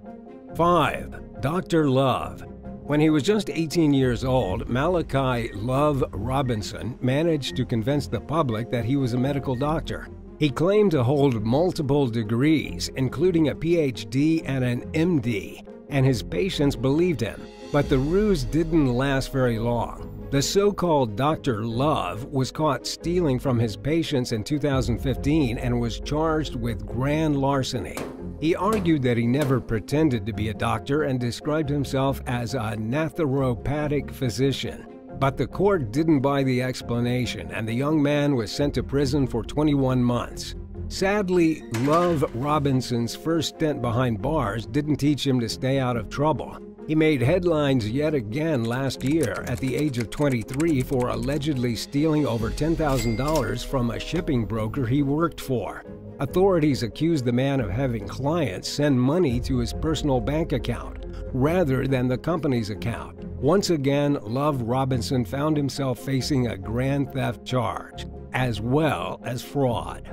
5. Dr. Love. When he was just 18 years old, Malachi Love Robinson managed to convince the public that he was a medical doctor. He claimed to hold multiple degrees, including a PhD and an MD, and his patients believed him. But the ruse didn't last very long. The so-called Dr. Love was caught stealing from his patients in 2015 and was charged with grand larceny. He argued that he never pretended to be a doctor and described himself as a naturopathic physician. But the court didn't buy the explanation, and the young man was sent to prison for 21 months. Sadly, Love Robinson's first stint behind bars didn't teach him to stay out of trouble. He made headlines yet again last year at the age of 23 for allegedly stealing over $10,000 from a shipping broker he worked for. Authorities accused the man of having clients send money to his personal bank account rather than the company's account. Once again, Love Robinson found himself facing a grand theft charge, as well as fraud.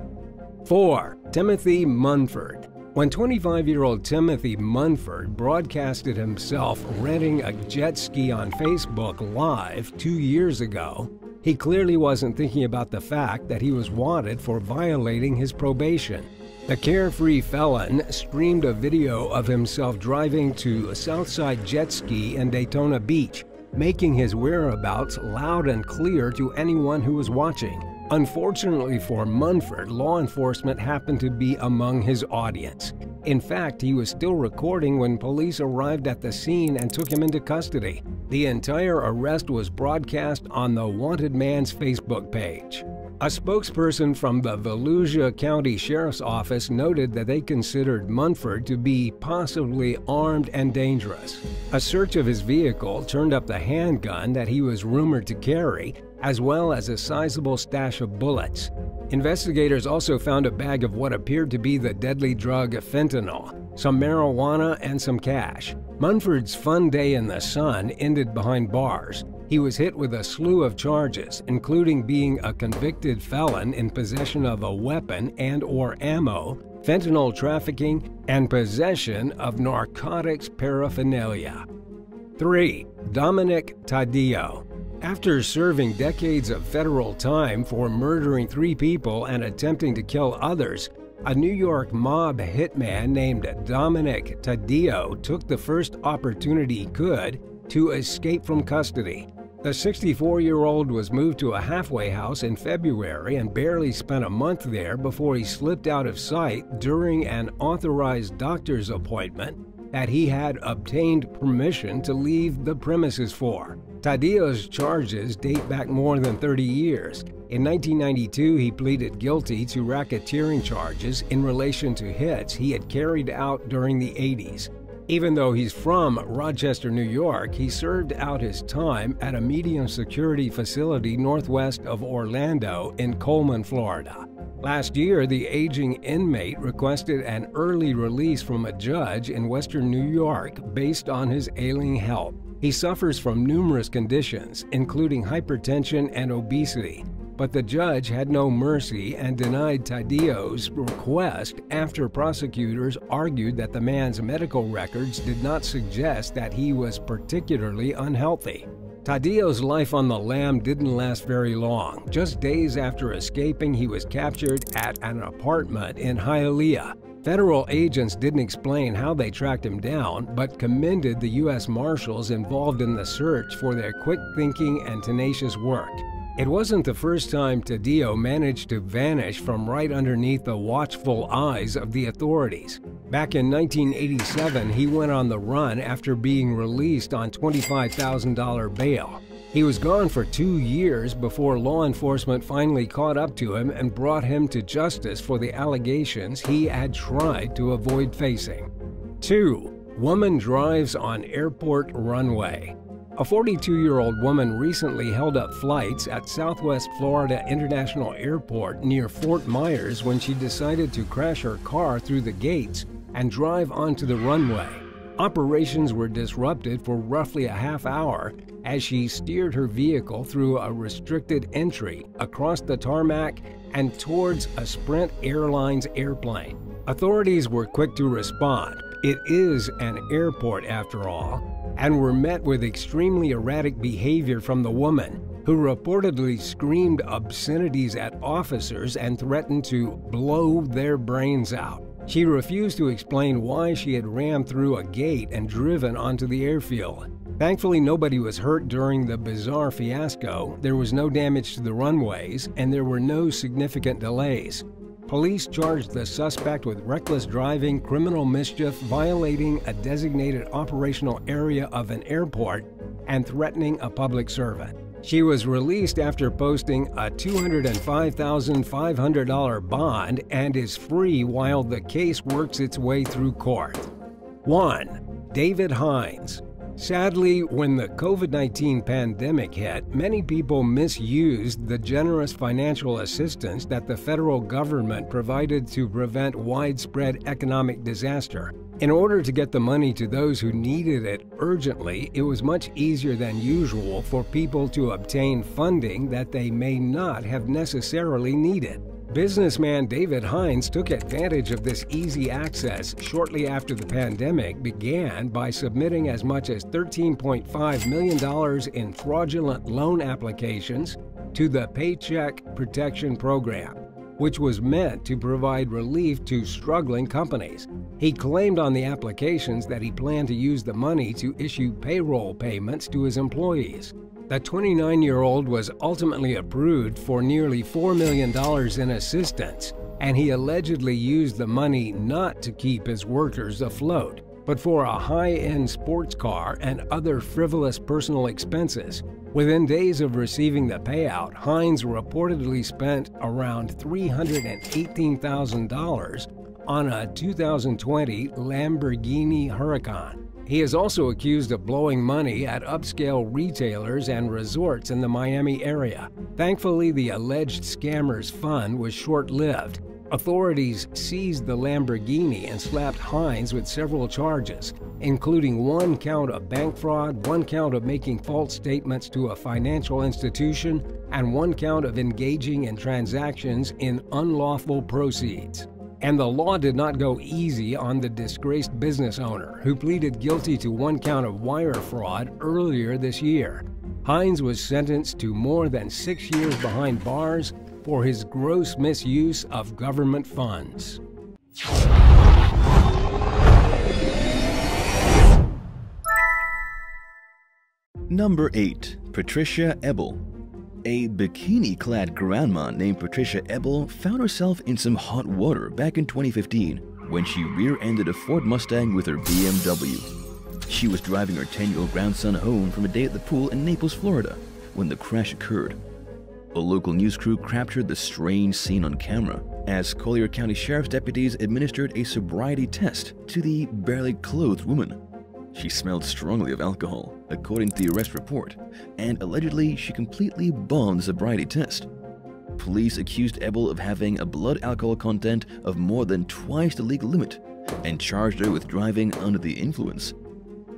4. Timothy Munford. When 25-year-old Timothy Munford broadcasted himself renting a jet ski on Facebook Live 2 years ago, he clearly wasn't thinking about the fact that he was wanted for violating his probation. The carefree felon streamed a video of himself driving to Southside Jet Ski in Daytona Beach, making his whereabouts loud and clear to anyone who was watching. Unfortunately for Munford, law enforcement happened to be among his audience. In fact, he was still recording when police arrived at the scene and took him into custody. The entire arrest was broadcast on the wanted man's Facebook page. A spokesperson from the Volusia County Sheriff's Office noted that they considered Munford to be possibly armed and dangerous. A search of his vehicle turned up the handgun that he was rumored to carry, as well as a sizable stash of bullets. Investigators also found a bag of what appeared to be the deadly drug fentanyl, some marijuana, and some cash. Munford's fun day in the sun ended behind bars. He was hit with a slew of charges, including being a convicted felon in possession of a weapon and/or ammo, fentanyl trafficking, and possession of narcotics paraphernalia. 3. Dominic Too. After serving decades of federal time for murdering 3 people and attempting to kill others, a New York mob hitman named Dominic Too took the first opportunity he could to escape from custody. The 64-year-old was moved to a halfway house in February and barely spent a month there before he slipped out of sight during an authorized doctor's appointment that he had obtained permission to leave the premises for. Taddeo's charges date back more than 30 years. In 1992, he pleaded guilty to racketeering charges in relation to hits he had carried out during the 80s. Even though he's from Rochester, New York, he served out his time at a medium-security facility northwest of Orlando in Coleman, Florida. Last year, the aging inmate requested an early release from a judge in western New York based on his ailing health. He suffers from numerous conditions, including hypertension and obesity, but the judge had no mercy and denied Taddeo's request after prosecutors argued that the man's medical records did not suggest that he was particularly unhealthy. Taddeo's life on the lam didn't last very long. Just days after escaping, he was captured at an apartment in Hialeah. Federal agents didn't explain how they tracked him down, but commended the U.S. Marshals involved in the search for their quick thinking and tenacious work. It wasn't the first time Taddeo managed to vanish from right underneath the watchful eyes of the authorities. Back in 1987, he went on the run after being released on $25,000 bail. He was gone for 2 years before law enforcement finally caught up to him and brought him to justice for the allegations he had tried to avoid facing. 2. Woman drives on airport runway. A 42-year-old woman recently held up flights at Southwest Florida International Airport near Fort Myers when she decided to crash her car through the gates and drive onto the runway. Operations were disrupted for roughly a half hour as she steered her vehicle through a restricted entry across the tarmac and towards a Sprint Airlines airplane. Authorities were quick to respond. It is an airport after all, and were met with extremely erratic behavior from the woman, who reportedly screamed obscenities at officers and threatened to blow their brains out. She refused to explain why she had rammed through a gate and driven onto the airfield. Thankfully, nobody was hurt during the bizarre fiasco. There was no damage to the runways, and there were no significant delays. Police charged the suspect with reckless driving, criminal mischief, violating a designated operational area of an airport, and threatening a public servant. She was released after posting a $205,500 bond and is free while the case works its way through court. 1. David Hines. Sadly, when the COVID-19 pandemic hit, many people misused the generous financial assistance that the federal government provided to prevent widespread economic disaster. In order to get the money to those who needed it urgently, it was much easier than usual for people to obtain funding that they may not have necessarily needed. Businessman David Hines took advantage of this easy access shortly after the pandemic began by submitting as much as $13.5 million in fraudulent loan applications to the Paycheck Protection Program, which was meant to provide relief to struggling companies. He claimed on the applications that he planned to use the money to issue payroll payments to his employees. The 29-year-old was ultimately approved for nearly $4 million in assistance, and he allegedly used the money not to keep his workers afloat, but for a high-end sports car and other frivolous personal expenses. Within days of receiving the payout, Hines reportedly spent around $318,000 on a 2020 Lamborghini Huracan. He is also accused of blowing money at upscale retailers and resorts in the Miami area. Thankfully, the alleged scammer's fun was short-lived. Authorities seized the Lamborghini and slapped Hines with several charges, including 1 count of bank fraud, 1 count of making false statements to a financial institution, and 1 count of engaging in transactions in unlawful proceeds. And the law did not go easy on the disgraced business owner, who pleaded guilty to 1 count of wire fraud earlier this year. Hines was sentenced to more than 6 years behind bars for his gross misuse of government funds. Number 8. Patricia Eble. A bikini-clad grandma named Patricia Eble found herself in some hot water back in 2015 when she rear-ended a Ford Mustang with her BMW. She was driving her 10-year-old grandson home from a day at the pool in Naples, Florida, when the crash occurred. A local news crew captured the strange scene on camera as Collier County Sheriff's deputies administered a sobriety test to the barely clothed woman. She smelled strongly of alcohol, according to the arrest report, and allegedly she completely bombed the sobriety test. Police accused Eble of having a blood alcohol content of more than twice the legal limit and charged her with driving under the influence.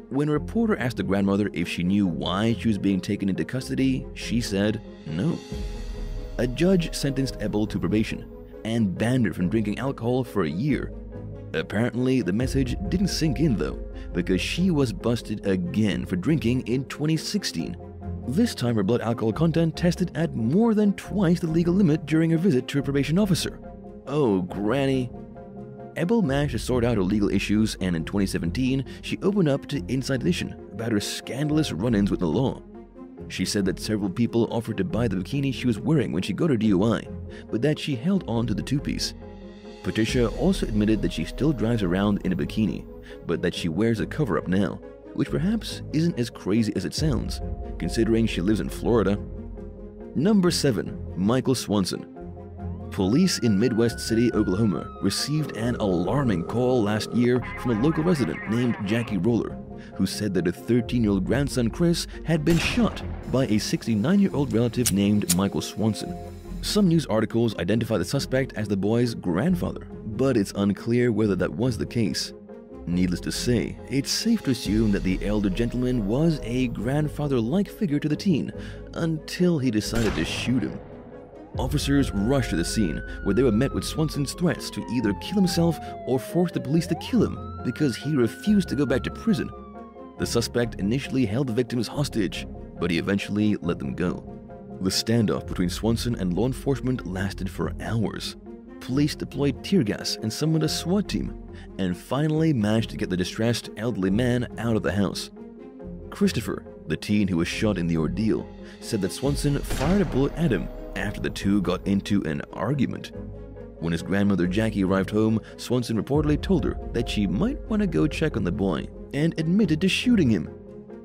When a reporter asked the grandmother if she knew why she was being taken into custody, she said no. A judge sentenced Eble to probation and banned her from drinking alcohol for a year. Apparently, the message didn't sink in though, because she was busted again for drinking in 2016. This time her blood alcohol content tested at more than twice the legal limit during her visit to a probation officer. Oh, Granny. Eble managed to sort out her legal issues, and in 2017, she opened up to Inside Edition about her scandalous run-ins with the law. She said that several people offered to buy the bikini she was wearing when she got her DUI, but that she held on to the two-piece. Patricia also admitted that she still drives around in a bikini, but that she wears a cover-up now, which perhaps isn't as crazy as it sounds, considering she lives in Florida. Number 7. Michael Swanson. Police in Midwest City, Oklahoma received an alarming call last year from a local resident named Jackie Roller, who said that her 13-year-old grandson Chris had been shot by a 69-year-old relative named Michael Swanson. Some news articles identify the suspect as the boy's grandfather, but it's unclear whether that was the case. Needless to say, it's safe to assume that the elder gentleman was a grandfather-like figure to the teen until he decided to shoot him. Officers rushed to the scene, where they were met with Swanson's threats to either kill himself or force the police to kill him because he refused to go back to prison. The suspect initially held the victims hostage, but he eventually let them go. The standoff between Swanson and law enforcement lasted for hours. Police deployed tear gas and summoned a SWAT team, and finally managed to get the distressed elderly man out of the house. Christopher, the teen who was shot in the ordeal, said that Swanson fired a bullet at him after the two got into an argument. When his grandmother Jackie arrived home, Swanson reportedly told her that she might want to go check on the boy and admitted to shooting him.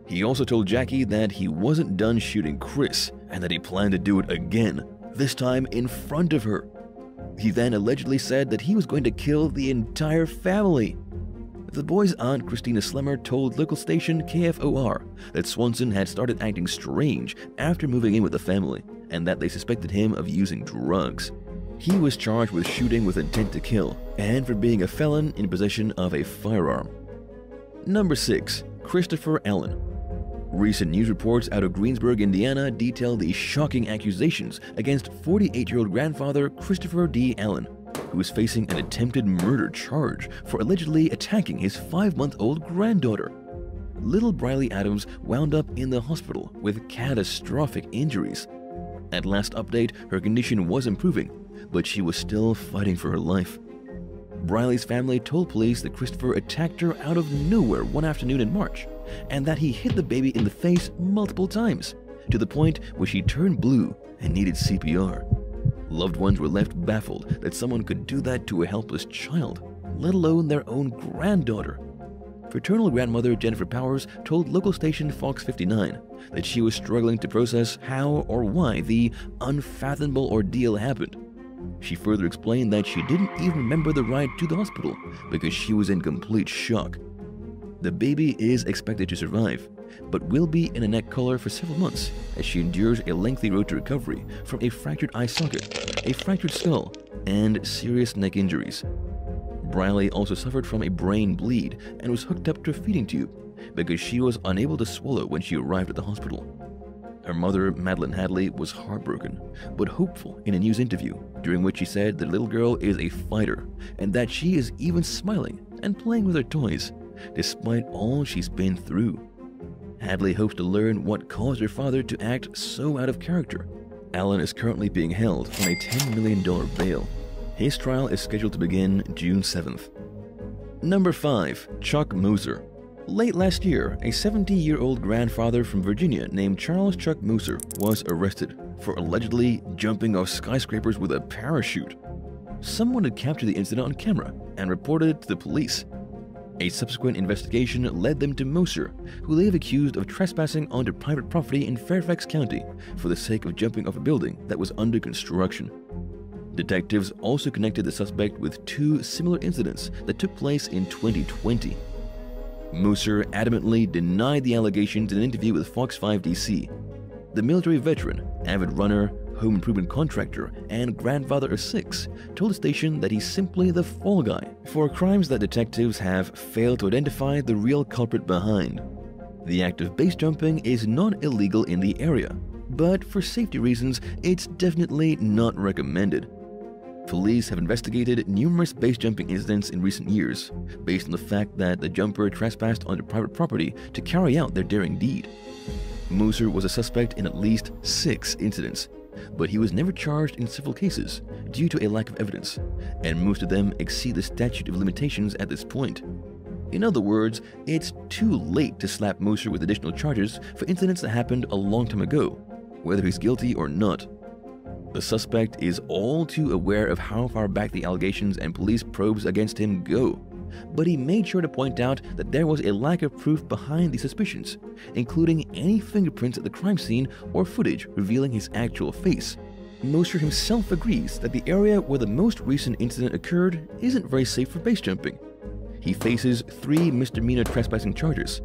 He also told Jackie that he wasn't done shooting Chris and that he planned to do it again, this time in front of her. He then allegedly said that he was going to kill the entire family. The boy's aunt, Christina Slemmer, told local station KFOR that Swanson had started acting strange after moving in with the family, and that they suspected him of using drugs. He was charged with shooting with intent to kill and for being a felon in possession of a firearm. Number 6. Christopher Allen. Recent news reports out of Greensburg, Indiana detail the shocking accusations against 48-year-old grandfather Christopher D. Allen, who is facing an attempted murder charge for allegedly attacking his 5-month-old granddaughter. Little Briley Adams wound up in the hospital with catastrophic injuries. At last update, her condition was improving, but she was still fighting for her life. Briley's family told police that Christopher attacked her out of nowhere one afternoon in March, and that he hit the baby in the face multiple times, to the point where she turned blue and needed CPR. Loved ones were left baffled that someone could do that to a helpless child, let alone their own granddaughter. Fraternal grandmother Jennifer Powers told local station Fox 59 that she was struggling to process how or why the unfathomable ordeal happened. She further explained that she didn't even remember the ride to the hospital because she was in complete shock. The baby is expected to survive, but will be in a neck collar for several months as she endures a lengthy road to recovery from a fractured eye socket, a fractured skull, and serious neck injuries. Briley also suffered from a brain bleed and was hooked up to a feeding tube because she was unable to swallow when she arrived at the hospital. Her mother, Medlin Hadley, was heartbroken, but hopeful in a news interview, during which she said the little girl is a fighter and that she is even smiling and playing with her toys, despite all she's been through. Hadley hopes to learn what caused her father to act so out of character. Allen is currently being held on a $10 million bail. His trial is scheduled to begin June 7th. Number 5. Chuck Moser. Late last year, a 70-year-old grandfather from Virginia named Charles Chuck Moser was arrested for allegedly jumping off skyscrapers with a parachute. Someone had captured the incident on camera and reported it to the police. A subsequent investigation led them to Moer, who they have accused of trespassing onto private property in Fairfax County for the sake of jumping off a building that was under construction. Detectives also connected the suspect with 2 similar incidents that took place in 2020. Moer adamantly denied the allegations in an interview with Fox 5 DC. The military veteran, avid runner, home improvement contractor, and grandfather of 6 told the station that he's simply the fall guy for crimes that detectives have failed to identify the real culprit behind. The act of base jumping is not illegal in the area, but for safety reasons, it's definitely not recommended. Police have investigated numerous base jumping incidents in recent years, based on the fact that the jumper trespassed onto private property to carry out their daring deed. Moer was a suspect in at least 6 incidents, but he was never charged in civil cases due to a lack of evidence, and most of them exceed the statute of limitations at this point. In other words, it's too late to slap Moer with additional charges for incidents that happened a long time ago, whether he's guilty or not. The suspect is all too aware of how far back the allegations and police probes against him go, but he made sure to point out that there was a lack of proof behind the suspicions, including any fingerprints at the crime scene or footage revealing his actual face. Moer himself agrees that the area where the most recent incident occurred isn't very safe for base jumping. He faces 3 misdemeanor trespassing charges.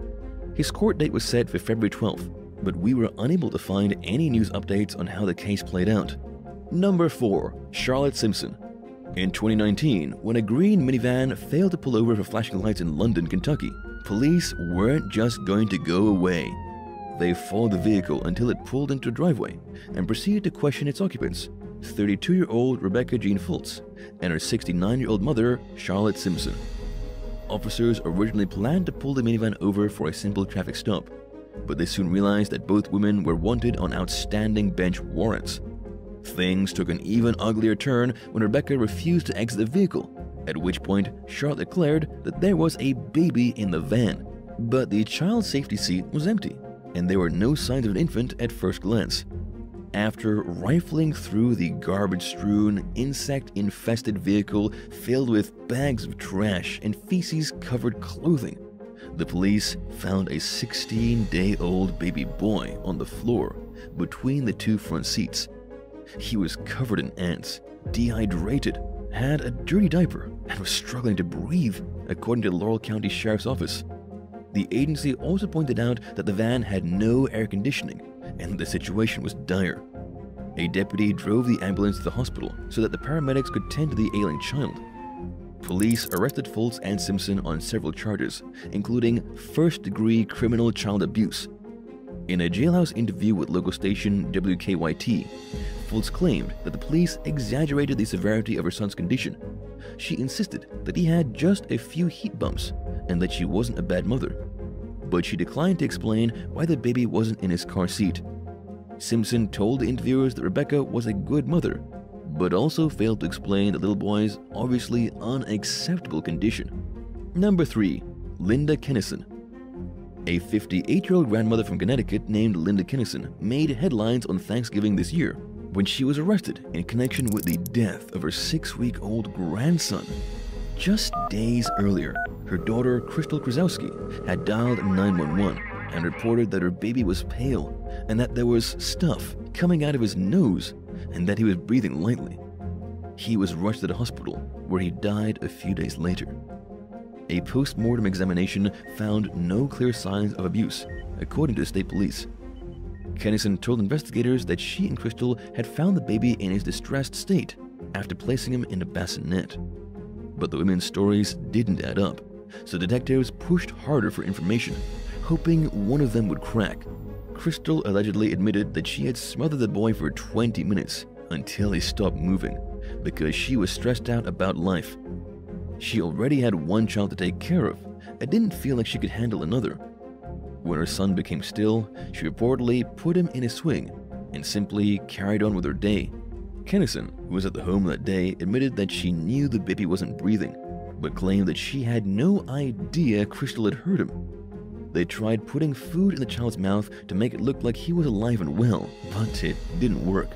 His court date was set for February 12th, but we were unable to find any news updates on how the case played out. Number 4. Charlotte Simpson. In 2019, when a green minivan failed to pull over for flashing lights in London, Kentucky, police weren't just going to go away. They followed the vehicle until it pulled into a driveway and proceeded to question its occupants, 32-year-old Rebecca Jean Fultz and her 69-year-old mother, Charlotte Simpson. Officers originally planned to pull the minivan over for a simple traffic stop, but they soon realized that both women were wanted on outstanding bench warrants. Things took an even uglier turn when Rebecca refused to exit the vehicle, at which point Charlotte declared that there was a baby in the van. But the child safety seat was empty, and there were no signs of an infant at first glance. After rifling through the garbage-strewn, insect-infested vehicle filled with bags of trash and feces-covered clothing, the police found a 16-day-old baby boy on the floor between the 2 front seats. He was covered in ants, dehydrated, had a dirty diaper, and was struggling to breathe, according to the Laurel County Sheriff's Office. The agency also pointed out that the van had no air conditioning and the situation was dire. A deputy drove the ambulance to the hospital so that the paramedics could tend to the ailing child. Police arrested Fultz and Simpson on several charges, including first-degree criminal child abuse. In a jailhouse interview with local station WKYT, Fultz claimed that the police exaggerated the severity of her son's condition. She insisted that he had just a few heat bumps and that she wasn't a bad mother, but she declined to explain why the baby wasn't in his car seat. Simpson told the interviewers that Rebecca was a good mother, but also failed to explain the little boy's obviously unacceptable condition. Number 3. Linda Kennison. A 58-year-old grandmother from Connecticut named Linda Kennison made headlines on Thanksgiving this year when she was arrested in connection with the death of her 6-week-old grandson. Just days earlier, her daughter Crystal Krasowski had dialed 911 and reported that her baby was pale and that there was stuff coming out of his nose and that he was breathing lightly. He was rushed to the hospital where he died a few days later. A post-mortem examination found no clear signs of abuse, according to the state police. Kennison told investigators that she and Crystal had found the baby in his distressed state after placing him in a bassinet. But the women's stories didn't add up, so detectives pushed harder for information, hoping one of them would crack. Crystal allegedly admitted that she had smothered the boy for 20 minutes until he stopped moving because she was stressed out about life. She already had one child to take care of and didn't feel like she could handle another. When her son became still, she reportedly put him in a swing and simply carried on with her day. Kennison, who was at the home that day, admitted that she knew the baby wasn't breathing, but claimed that she had no idea Crystal had hurt him. They tried putting food in the child's mouth to make it look like he was alive and well, but it didn't work.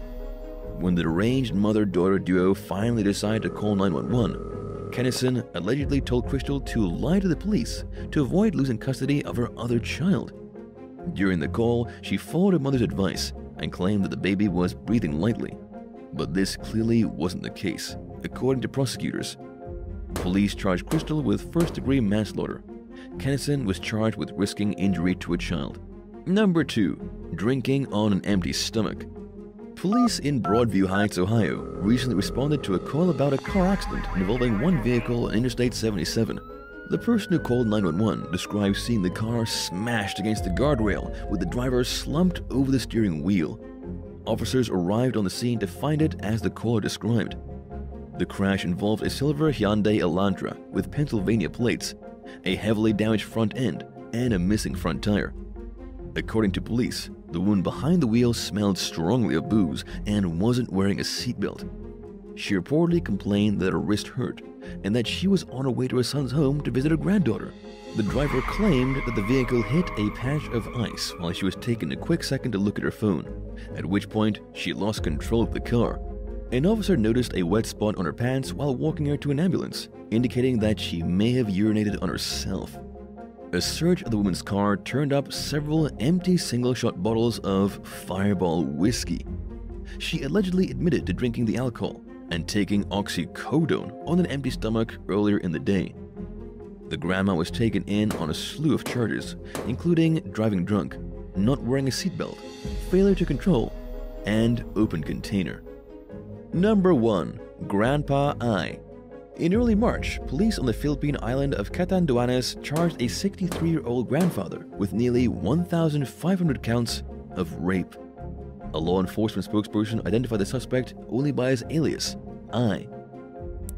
When the deranged mother-daughter duo finally decided to call 911, Kennison allegedly told Crystal to lie to the police to avoid losing custody of her other child. During the call, she followed her mother's advice and claimed that the baby was breathing lightly. But this clearly wasn't the case, according to prosecutors. Police charged Crystal with first-degree manslaughter. Kennison was charged with risking injury to a child. Number 2. Drinking on an empty stomach. Police in Broadview Heights, Ohio, recently responded to a call about a car accident involving one vehicle on Interstate 77. The person who called 911 described seeing the car smashed against the guardrail with the driver slumped over the steering wheel. Officers arrived on the scene to find it as the caller described. The crash involved a silver Hyundai Elantra with Pennsylvania plates, a heavily damaged front end, and a missing front tire. According to police, the woman behind the wheel smelled strongly of booze and wasn't wearing a seatbelt. She reportedly complained that her wrist hurt and that she was on her way to her son's home to visit her granddaughter. The driver claimed that the vehicle hit a patch of ice while she was taking a quick second to look at her phone, at which point she lost control of the car. An officer noticed a wet spot on her pants while walking her to an ambulance, indicating that she may have urinated on herself. A search of the woman's car turned up several empty single-shot bottles of Fireball whiskey. She allegedly admitted to drinking the alcohol and taking oxycodone on an empty stomach earlier in the day. The grandma was taken in on a slew of charges, including driving drunk, not wearing a seatbelt, failure to control, and open container. Number 1. Grandpa I. In early March, police on the Philippine island of Catanduanes charged a 63-year-old grandfather with nearly 1,500 counts of rape. A law enforcement spokesperson identified the suspect only by his alias, I.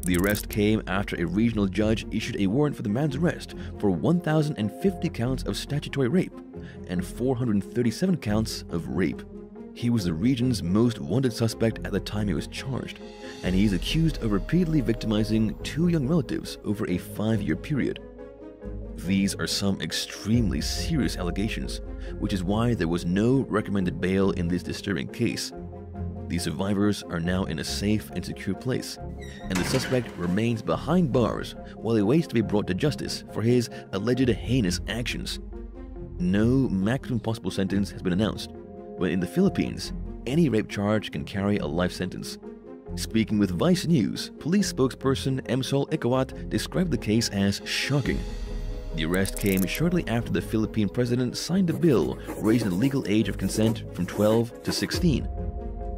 The arrest came after a regional judge issued a warrant for the man's arrest for 1,050 counts of statutory rape and 437 counts of rape. He was the region's most wanted suspect at the time he was charged, and he is accused of repeatedly victimizing 2 young relatives over a 5-year period. These are some extremely serious allegations, which is why there was no recommended bail in this disturbing case. The survivors are now in a safe and secure place, and the suspect remains behind bars while he waits to be brought to justice for his alleged heinous actions. No maximum possible sentence has been announced, but in the Philippines, any rape charge can carry a life sentence. Speaking with Vice News, police spokesperson Emsol Ikawat described the case as shocking. The arrest came shortly after the Philippine president signed a bill raising the legal age of consent from 12 to 16.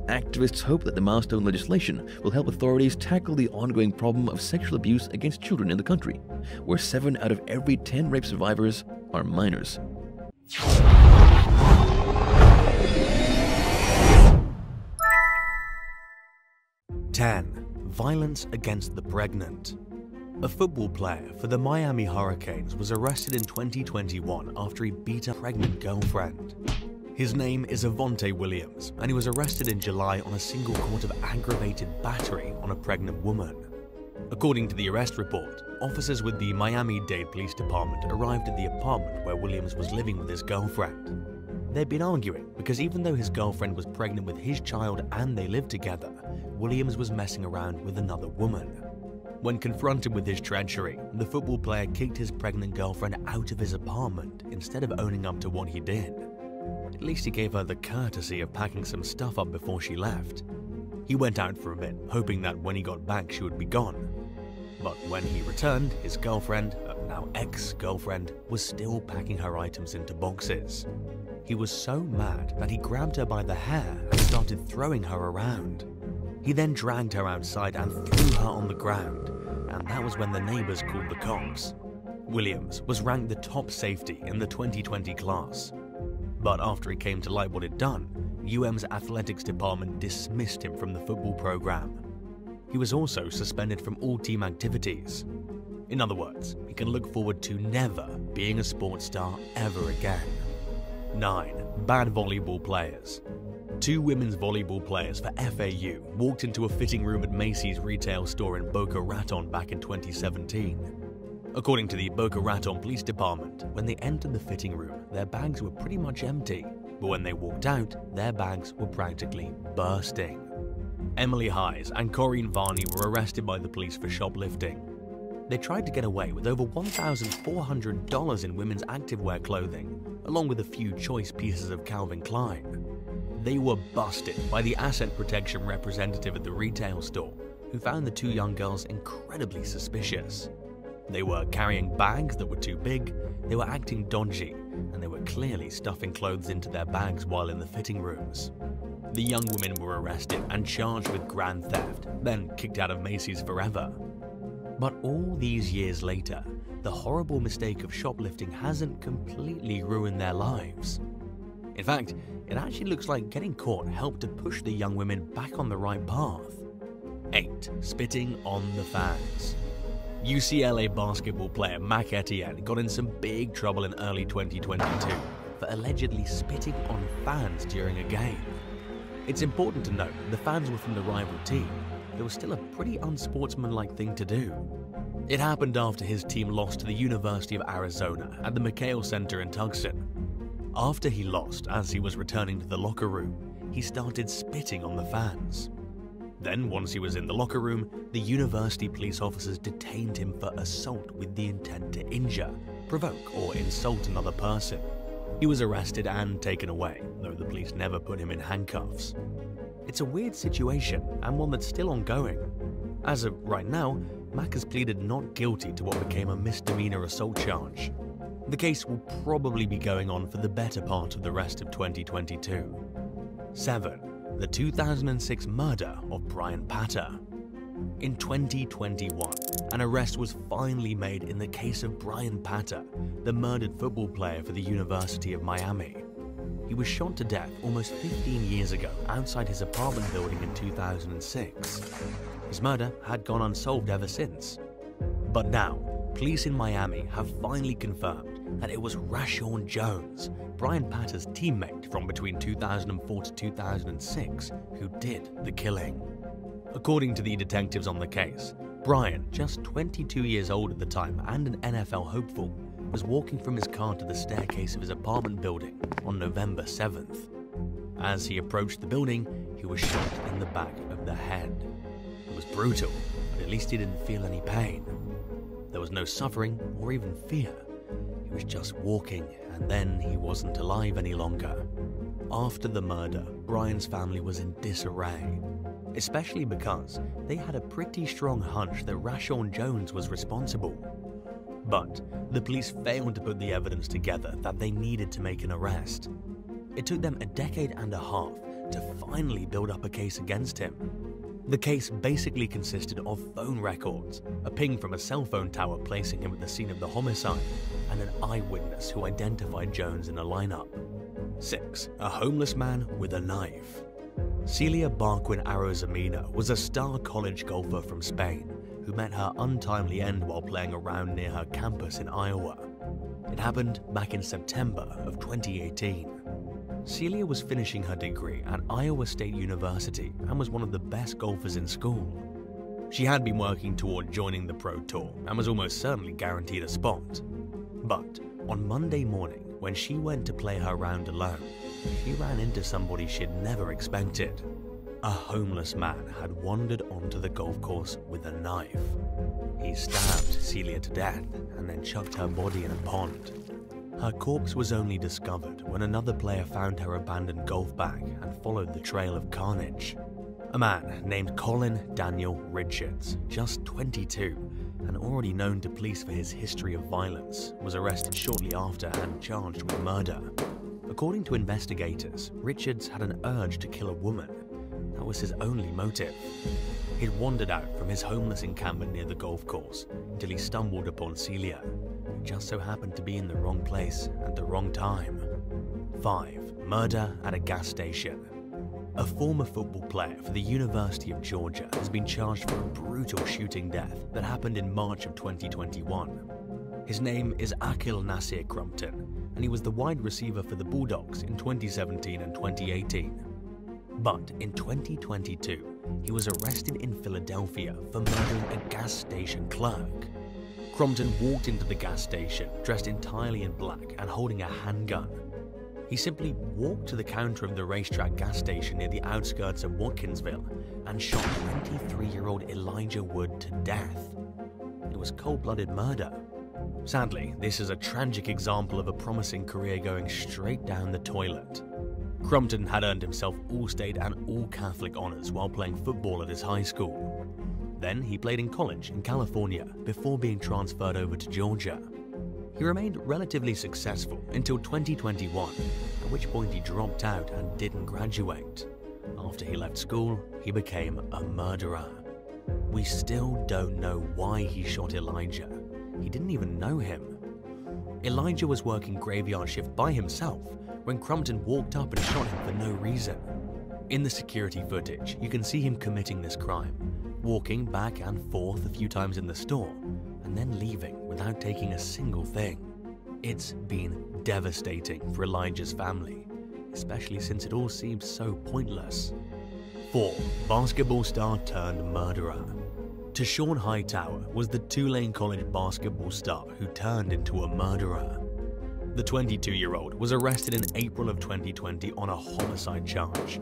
Activists hope that the milestone legislation will help authorities tackle the ongoing problem of sexual abuse against children in the country, where 7 out of every 10 rape survivors are minors. 10. Violence against the pregnant. A football player for the Miami Hurricanes was arrested in 2021 after he beat a pregnant girlfriend. His name is Avonte Williams, and he was arrested in July on a single count of aggravated battery on a pregnant woman. According to the arrest report, officers with the Miami-Dade Police Department arrived at the apartment where Williams was living with his girlfriend. They'd been arguing because even though his girlfriend was pregnant with his child and they lived together, Williams was messing around with another woman. When confronted with his treachery, the football player kicked his pregnant girlfriend out of his apartment instead of owning up to what he did. At least he gave her the courtesy of packing some stuff up before she left. He went out for a bit, hoping that when he got back she would be gone. But when he returned, his girlfriend, now ex-girlfriend, was still packing her items into boxes. He was so mad that he grabbed her by the hair and started throwing her around. He then dragged her outside and threw her on the ground, and that was when the neighbors called the cops. Williams was ranked the top safety in the 2020 class. But after it came to light what he'd done, UM's athletics department dismissed him from the football program. He was also suspended from all team activities. In other words, he can look forward to never being a sports star ever again. 9. Bad volleyball players. 2 women's volleyball players for FAU walked into a fitting room at Macy's retail store in Boca Raton back in 2017. According to the Boca Raton Police Department, when they entered the fitting room, their bags were pretty much empty, but when they walked out, their bags were practically bursting. Emily Hines and Corinne Varney were arrested by the police for shoplifting. They tried to get away with over $1,400 in women's activewear clothing, along with a few choice pieces of Calvin Klein. They were busted by the asset protection representative at the retail store, who found the two young girls incredibly suspicious. They were carrying bags that were too big, they were acting dodgy, and they were clearly stuffing clothes into their bags while in the fitting rooms. The young women were arrested and charged with grand theft, then kicked out of Macy's forever. But all these years later, the horrible mistake of shoplifting hasn't completely ruined their lives. In fact, it actually looks like getting caught helped to push the young women back on the right path. 8. Spitting on the fans. UCLA basketball player Mac Etienne got in some big trouble in early 2022 for allegedly spitting on fans during a game. It's important to note the fans were from the rival team. It was still a pretty unsportsmanlike thing to do. It happened after his team lost to the University of Arizona at the McKale Center in Tucson. After he lost, as he was returning to the locker room, he started spitting on the fans. Then, once he was in the locker room, the university police officers detained him for assault with the intent to injure, provoke, or insult another person. He was arrested and taken away, though the police never put him in handcuffs. It's a weird situation, and one that's still ongoing. As of right now, Mac has pleaded not guilty to what became a misdemeanor assault charge. The case will probably be going on for the better part of the rest of 2022. 7. The 2006 murder of Brian Patter. In 2021, an arrest was finally made in the case of Brian Patter, the murdered football player for the University of Miami. He was shot to death almost 15 years ago outside his apartment building in 2006. His murder had gone unsolved ever since. But now, police in Miami have finally confirmed that it was Rashawn Jones, Brian Patter's teammate from between 2004 to 2006, who did the killing. According to the detectives on the case, Brian, just 22 years old at the time and an NFL hopeful, was walking from his car to the staircase of his apartment building on November 7th. As he approached the building, he was shot in the back of the head. It was brutal, but at least he didn't feel any pain. There was no suffering or even fear. He was just walking, and then he wasn't alive any longer. After the murder, Brian's family was in disarray, especially because they had a pretty strong hunch that Rashawn Jones was responsible. But the police failed to put the evidence together that they needed to make an arrest. It took them a decade and a half to finally build up a case against him. The case basically consisted of phone records, a ping from a cell phone tower placing him at the scene of the homicide, and an eyewitness who identified Jones in a lineup. 6. A homeless man with a knife. Celia Barquin Arozamena was a star college golfer from Spain who met her untimely end while playing around near her campus in Iowa. It happened back in September of 2018. Celia was finishing her degree at Iowa State University and was one of the best golfers in school. She had been working toward joining the Pro Tour and was almost certainly guaranteed a spot. But on Monday morning, when she went to play her round alone, she ran into somebody she'd never expected. A homeless man had wandered onto the golf course with a knife. He stabbed Celia to death and then chucked her body in a pond. Her corpse was only discovered when another player found her abandoned golf bag and followed the trail of carnage. A man named Colin Daniel Richards, just 22, and already known to police for his history of violence, was arrested shortly after and charged with murder. According to investigators, Richards had an urge to kill a woman. That was his only motive. He'd wandered out from his homeless encampment near the golf course until he stumbled upon Celia, who just so happened to be in the wrong place at the wrong time. 5. Murder at a gas station. A former football player for the University of Georgia has been charged for a brutal shooting death that happened in March of 2021. His name is Akil Nasir Crumpton, and he was the wide receiver for the Bulldogs in 2017 and 2018. But in 2022, he was arrested in Philadelphia for murdering a gas station clerk. Crumpton walked into the gas station dressed entirely in black and holding a handgun. He simply walked to the counter of the racetrack gas station near the outskirts of Watkinsville and shot 23-year-old Elijah Wood to death. It was cold-blooded murder. Sadly, this is a tragic example of a promising career going straight down the toilet. Crumpton had earned himself All-State and All-Catholic honors while playing football at his high school. Then he played in college in California before being transferred over to Georgia. He remained relatively successful until 2021, at which point he dropped out and didn't graduate. After he left school, he became a murderer. We still don't know why he shot Elijah. He didn't even know him. Elijah was working graveyard shift by himself when Crumpton walked up and shot him for no reason. In the security footage, you can see him committing this crime, walking back and forth a few times in the store, and then leaving without taking a single thing. It's been devastating for Elijah's family, especially since it all seems so pointless. 4. Basketball star turned murderer. Tashawn Hightower was the Tulane College basketball star who turned into a murderer. The 22-year-old was arrested in April of 2020 on a homicide charge.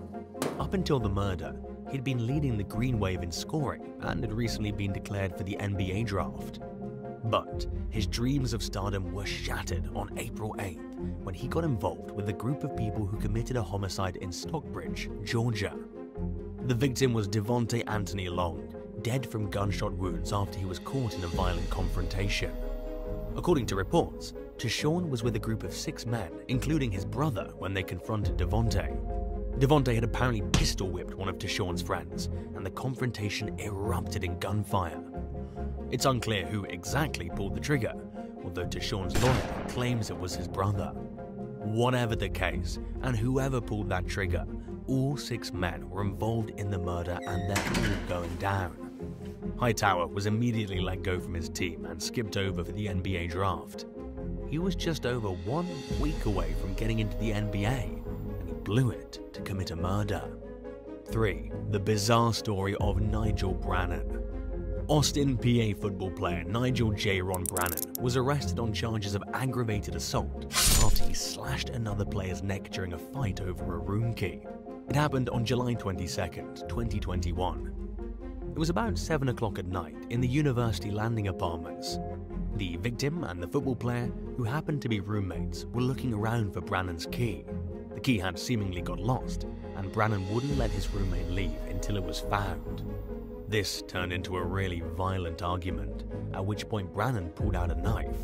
Up until the murder, he'd been leading the Green Wave in scoring and had recently been declared for the NBA draft. But his dreams of stardom were shattered on April 8th when he got involved with a group of people who committed a homicide in Stockbridge, Georgia. The victim was Devontae Anthony Long, dead from gunshot wounds after he was caught in a violent confrontation. According to reports, Tashawn was with a group of 6 men, including his brother, when they confronted Devontae. Devontae had apparently pistol-whipped one of Tashawn's friends, and the confrontation erupted in gunfire. It's unclear who exactly pulled the trigger, although Tashawn's lawyer claims it was his brother. Whatever the case, and whoever pulled that trigger, all 6 men were involved in the murder and they're all going down. Hightower was immediately let go from his team and skipped over for the NBA draft. He was just over 1 week away from getting into the NBA, and he blew it to commit a murder. 3. The bizarre story of Nigel Brannon. Austin, PA football player Nigel J. Ron Brannon was arrested on charges of aggravated assault after he slashed another player's neck during a fight over a room key. It happened on July 22nd, 2021. It was about 7 o'clock at night in the University Landing Apartments. The victim and the football player, who happened to be roommates, were looking around for Brannon's key. The key had seemingly got lost, and Brannon wouldn't let his roommate leave until it was found. This turned into a really violent argument, at which point Brannon pulled out a knife.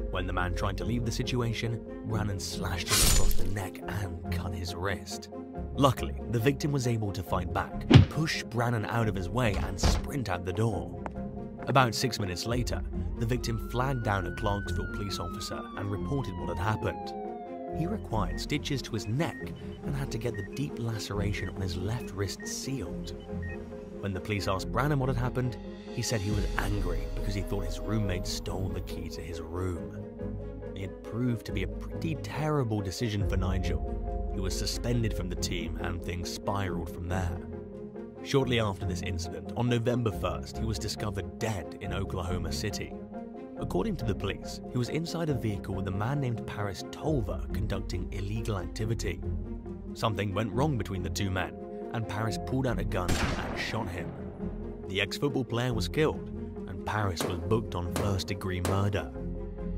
When the man tried to leave the situation, Brannon slashed him across the neck and cut his wrist. Luckily, the victim was able to fight back, push Brannon out of his way and sprint out the door. About 6 minutes later, the victim flagged down a Clarksville police officer and reported what had happened. He required stitches to his neck and had to get the deep laceration on his left wrist sealed. When the police asked Brannon what had happened, he said he was angry because he thought his roommate stole the key to his room. It proved to be a pretty terrible decision for Nigel. He was suspended from the team and things spiraled from there. Shortly after this incident, on November 1st, he was discovered dead in Oklahoma City. According to the police, he was inside a vehicle with a man named Paris Tolver conducting illegal activity. Something went wrong between the 2 men, and Paris pulled out a gun and shot him. The ex-football player was killed, and Paris was booked on first-degree murder.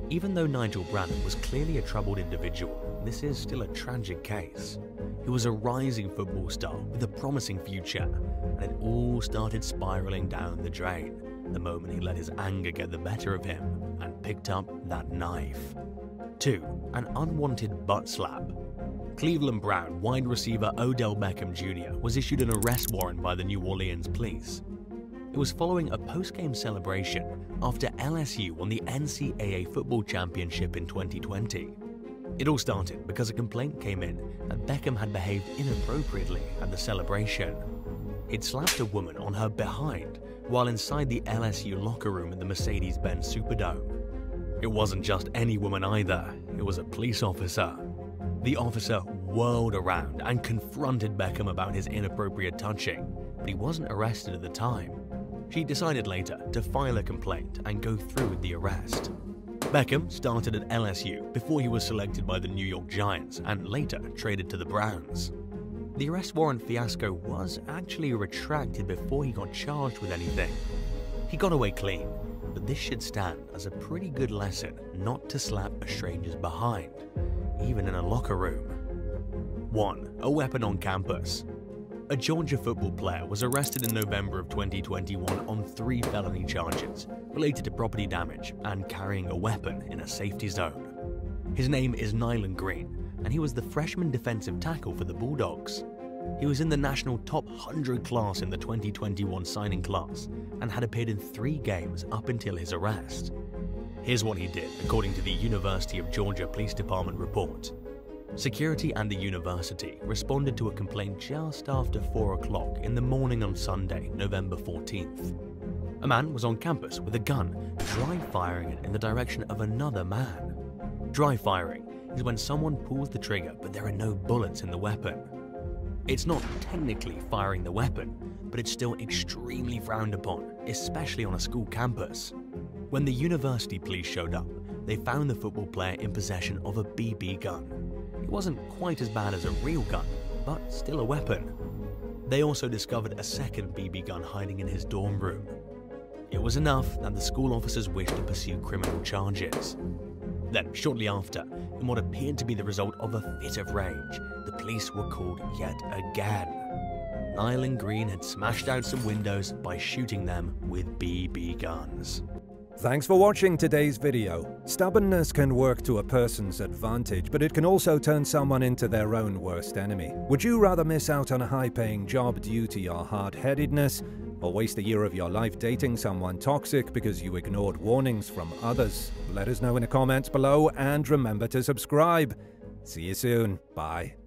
Even though Nigel Brannon was clearly a troubled individual, this is still a tragic case. He was a rising football star with a promising future, and it all started spiraling down the drain the moment he let his anger get the better of him and picked up that knife. 2. An unwanted butt slap. Cleveland Brown wide receiver Odell Beckham Jr. was issued an arrest warrant by the New Orleans police. It was following a post-game celebration after LSU won the NCAA football championship in 2020. It all started because a complaint came in that Beckham had behaved inappropriately at the celebration. He'd slapped a woman on her behind while inside the LSU locker room in the Mercedes-Benz Superdome. It wasn't just any woman either, it was a police officer. The officer whirled around and confronted Beckham about his inappropriate touching, but he wasn't arrested at the time. She decided later to file a complaint and go through with the arrest. Beckham started at LSU before he was selected by the New York Giants and later traded to the Browns. The arrest warrant fiasco was actually retracted before he got charged with anything. He got away clean, but this should stand as a pretty good lesson not to slap a stranger's behind, even in a locker room. 1. A weapon on campus. A Georgia football player was arrested in November of 2021 on 3 felony charges related to property damage and carrying a weapon in a safety zone. His name is Nyland Green, and he was the freshman defensive tackle for the Bulldogs. He was in the national top 100 class in the 2021 signing class and had appeared in 3 games up until his arrest. Here's what he did, according to the University of Georgia Police Department report. Security and the university responded to a complaint just after 4 o'clock in the morning on Sunday, November 14th. A man was on campus with a gun, dry firing it in the direction of another man. Dry firing is when someone pulls the trigger but there are no bullets in the weapon. It's not technically firing the weapon, but it's still extremely frowned upon, especially on a school campus. When the university police showed up, they found the football player in possession of a BB gun. It wasn't quite as bad as a real gun, but still a weapon. They also discovered a second BB gun hiding in his dorm room. It was enough that the school officers wished to pursue criminal charges. Then, shortly after, in what appeared to be the result of a fit of rage, the police were called yet again. Nyland Green had smashed out some windows by shooting them with BB guns. Thanks for watching today's video. Stubbornness can work to a person's advantage, but it can also turn someone into their own worst enemy. Would you rather miss out on a high-paying job due to your hard-headedness, or waste a year of your life dating someone toxic because you ignored warnings from others? Let us know in the comments below, and remember to subscribe. See you soon. Bye.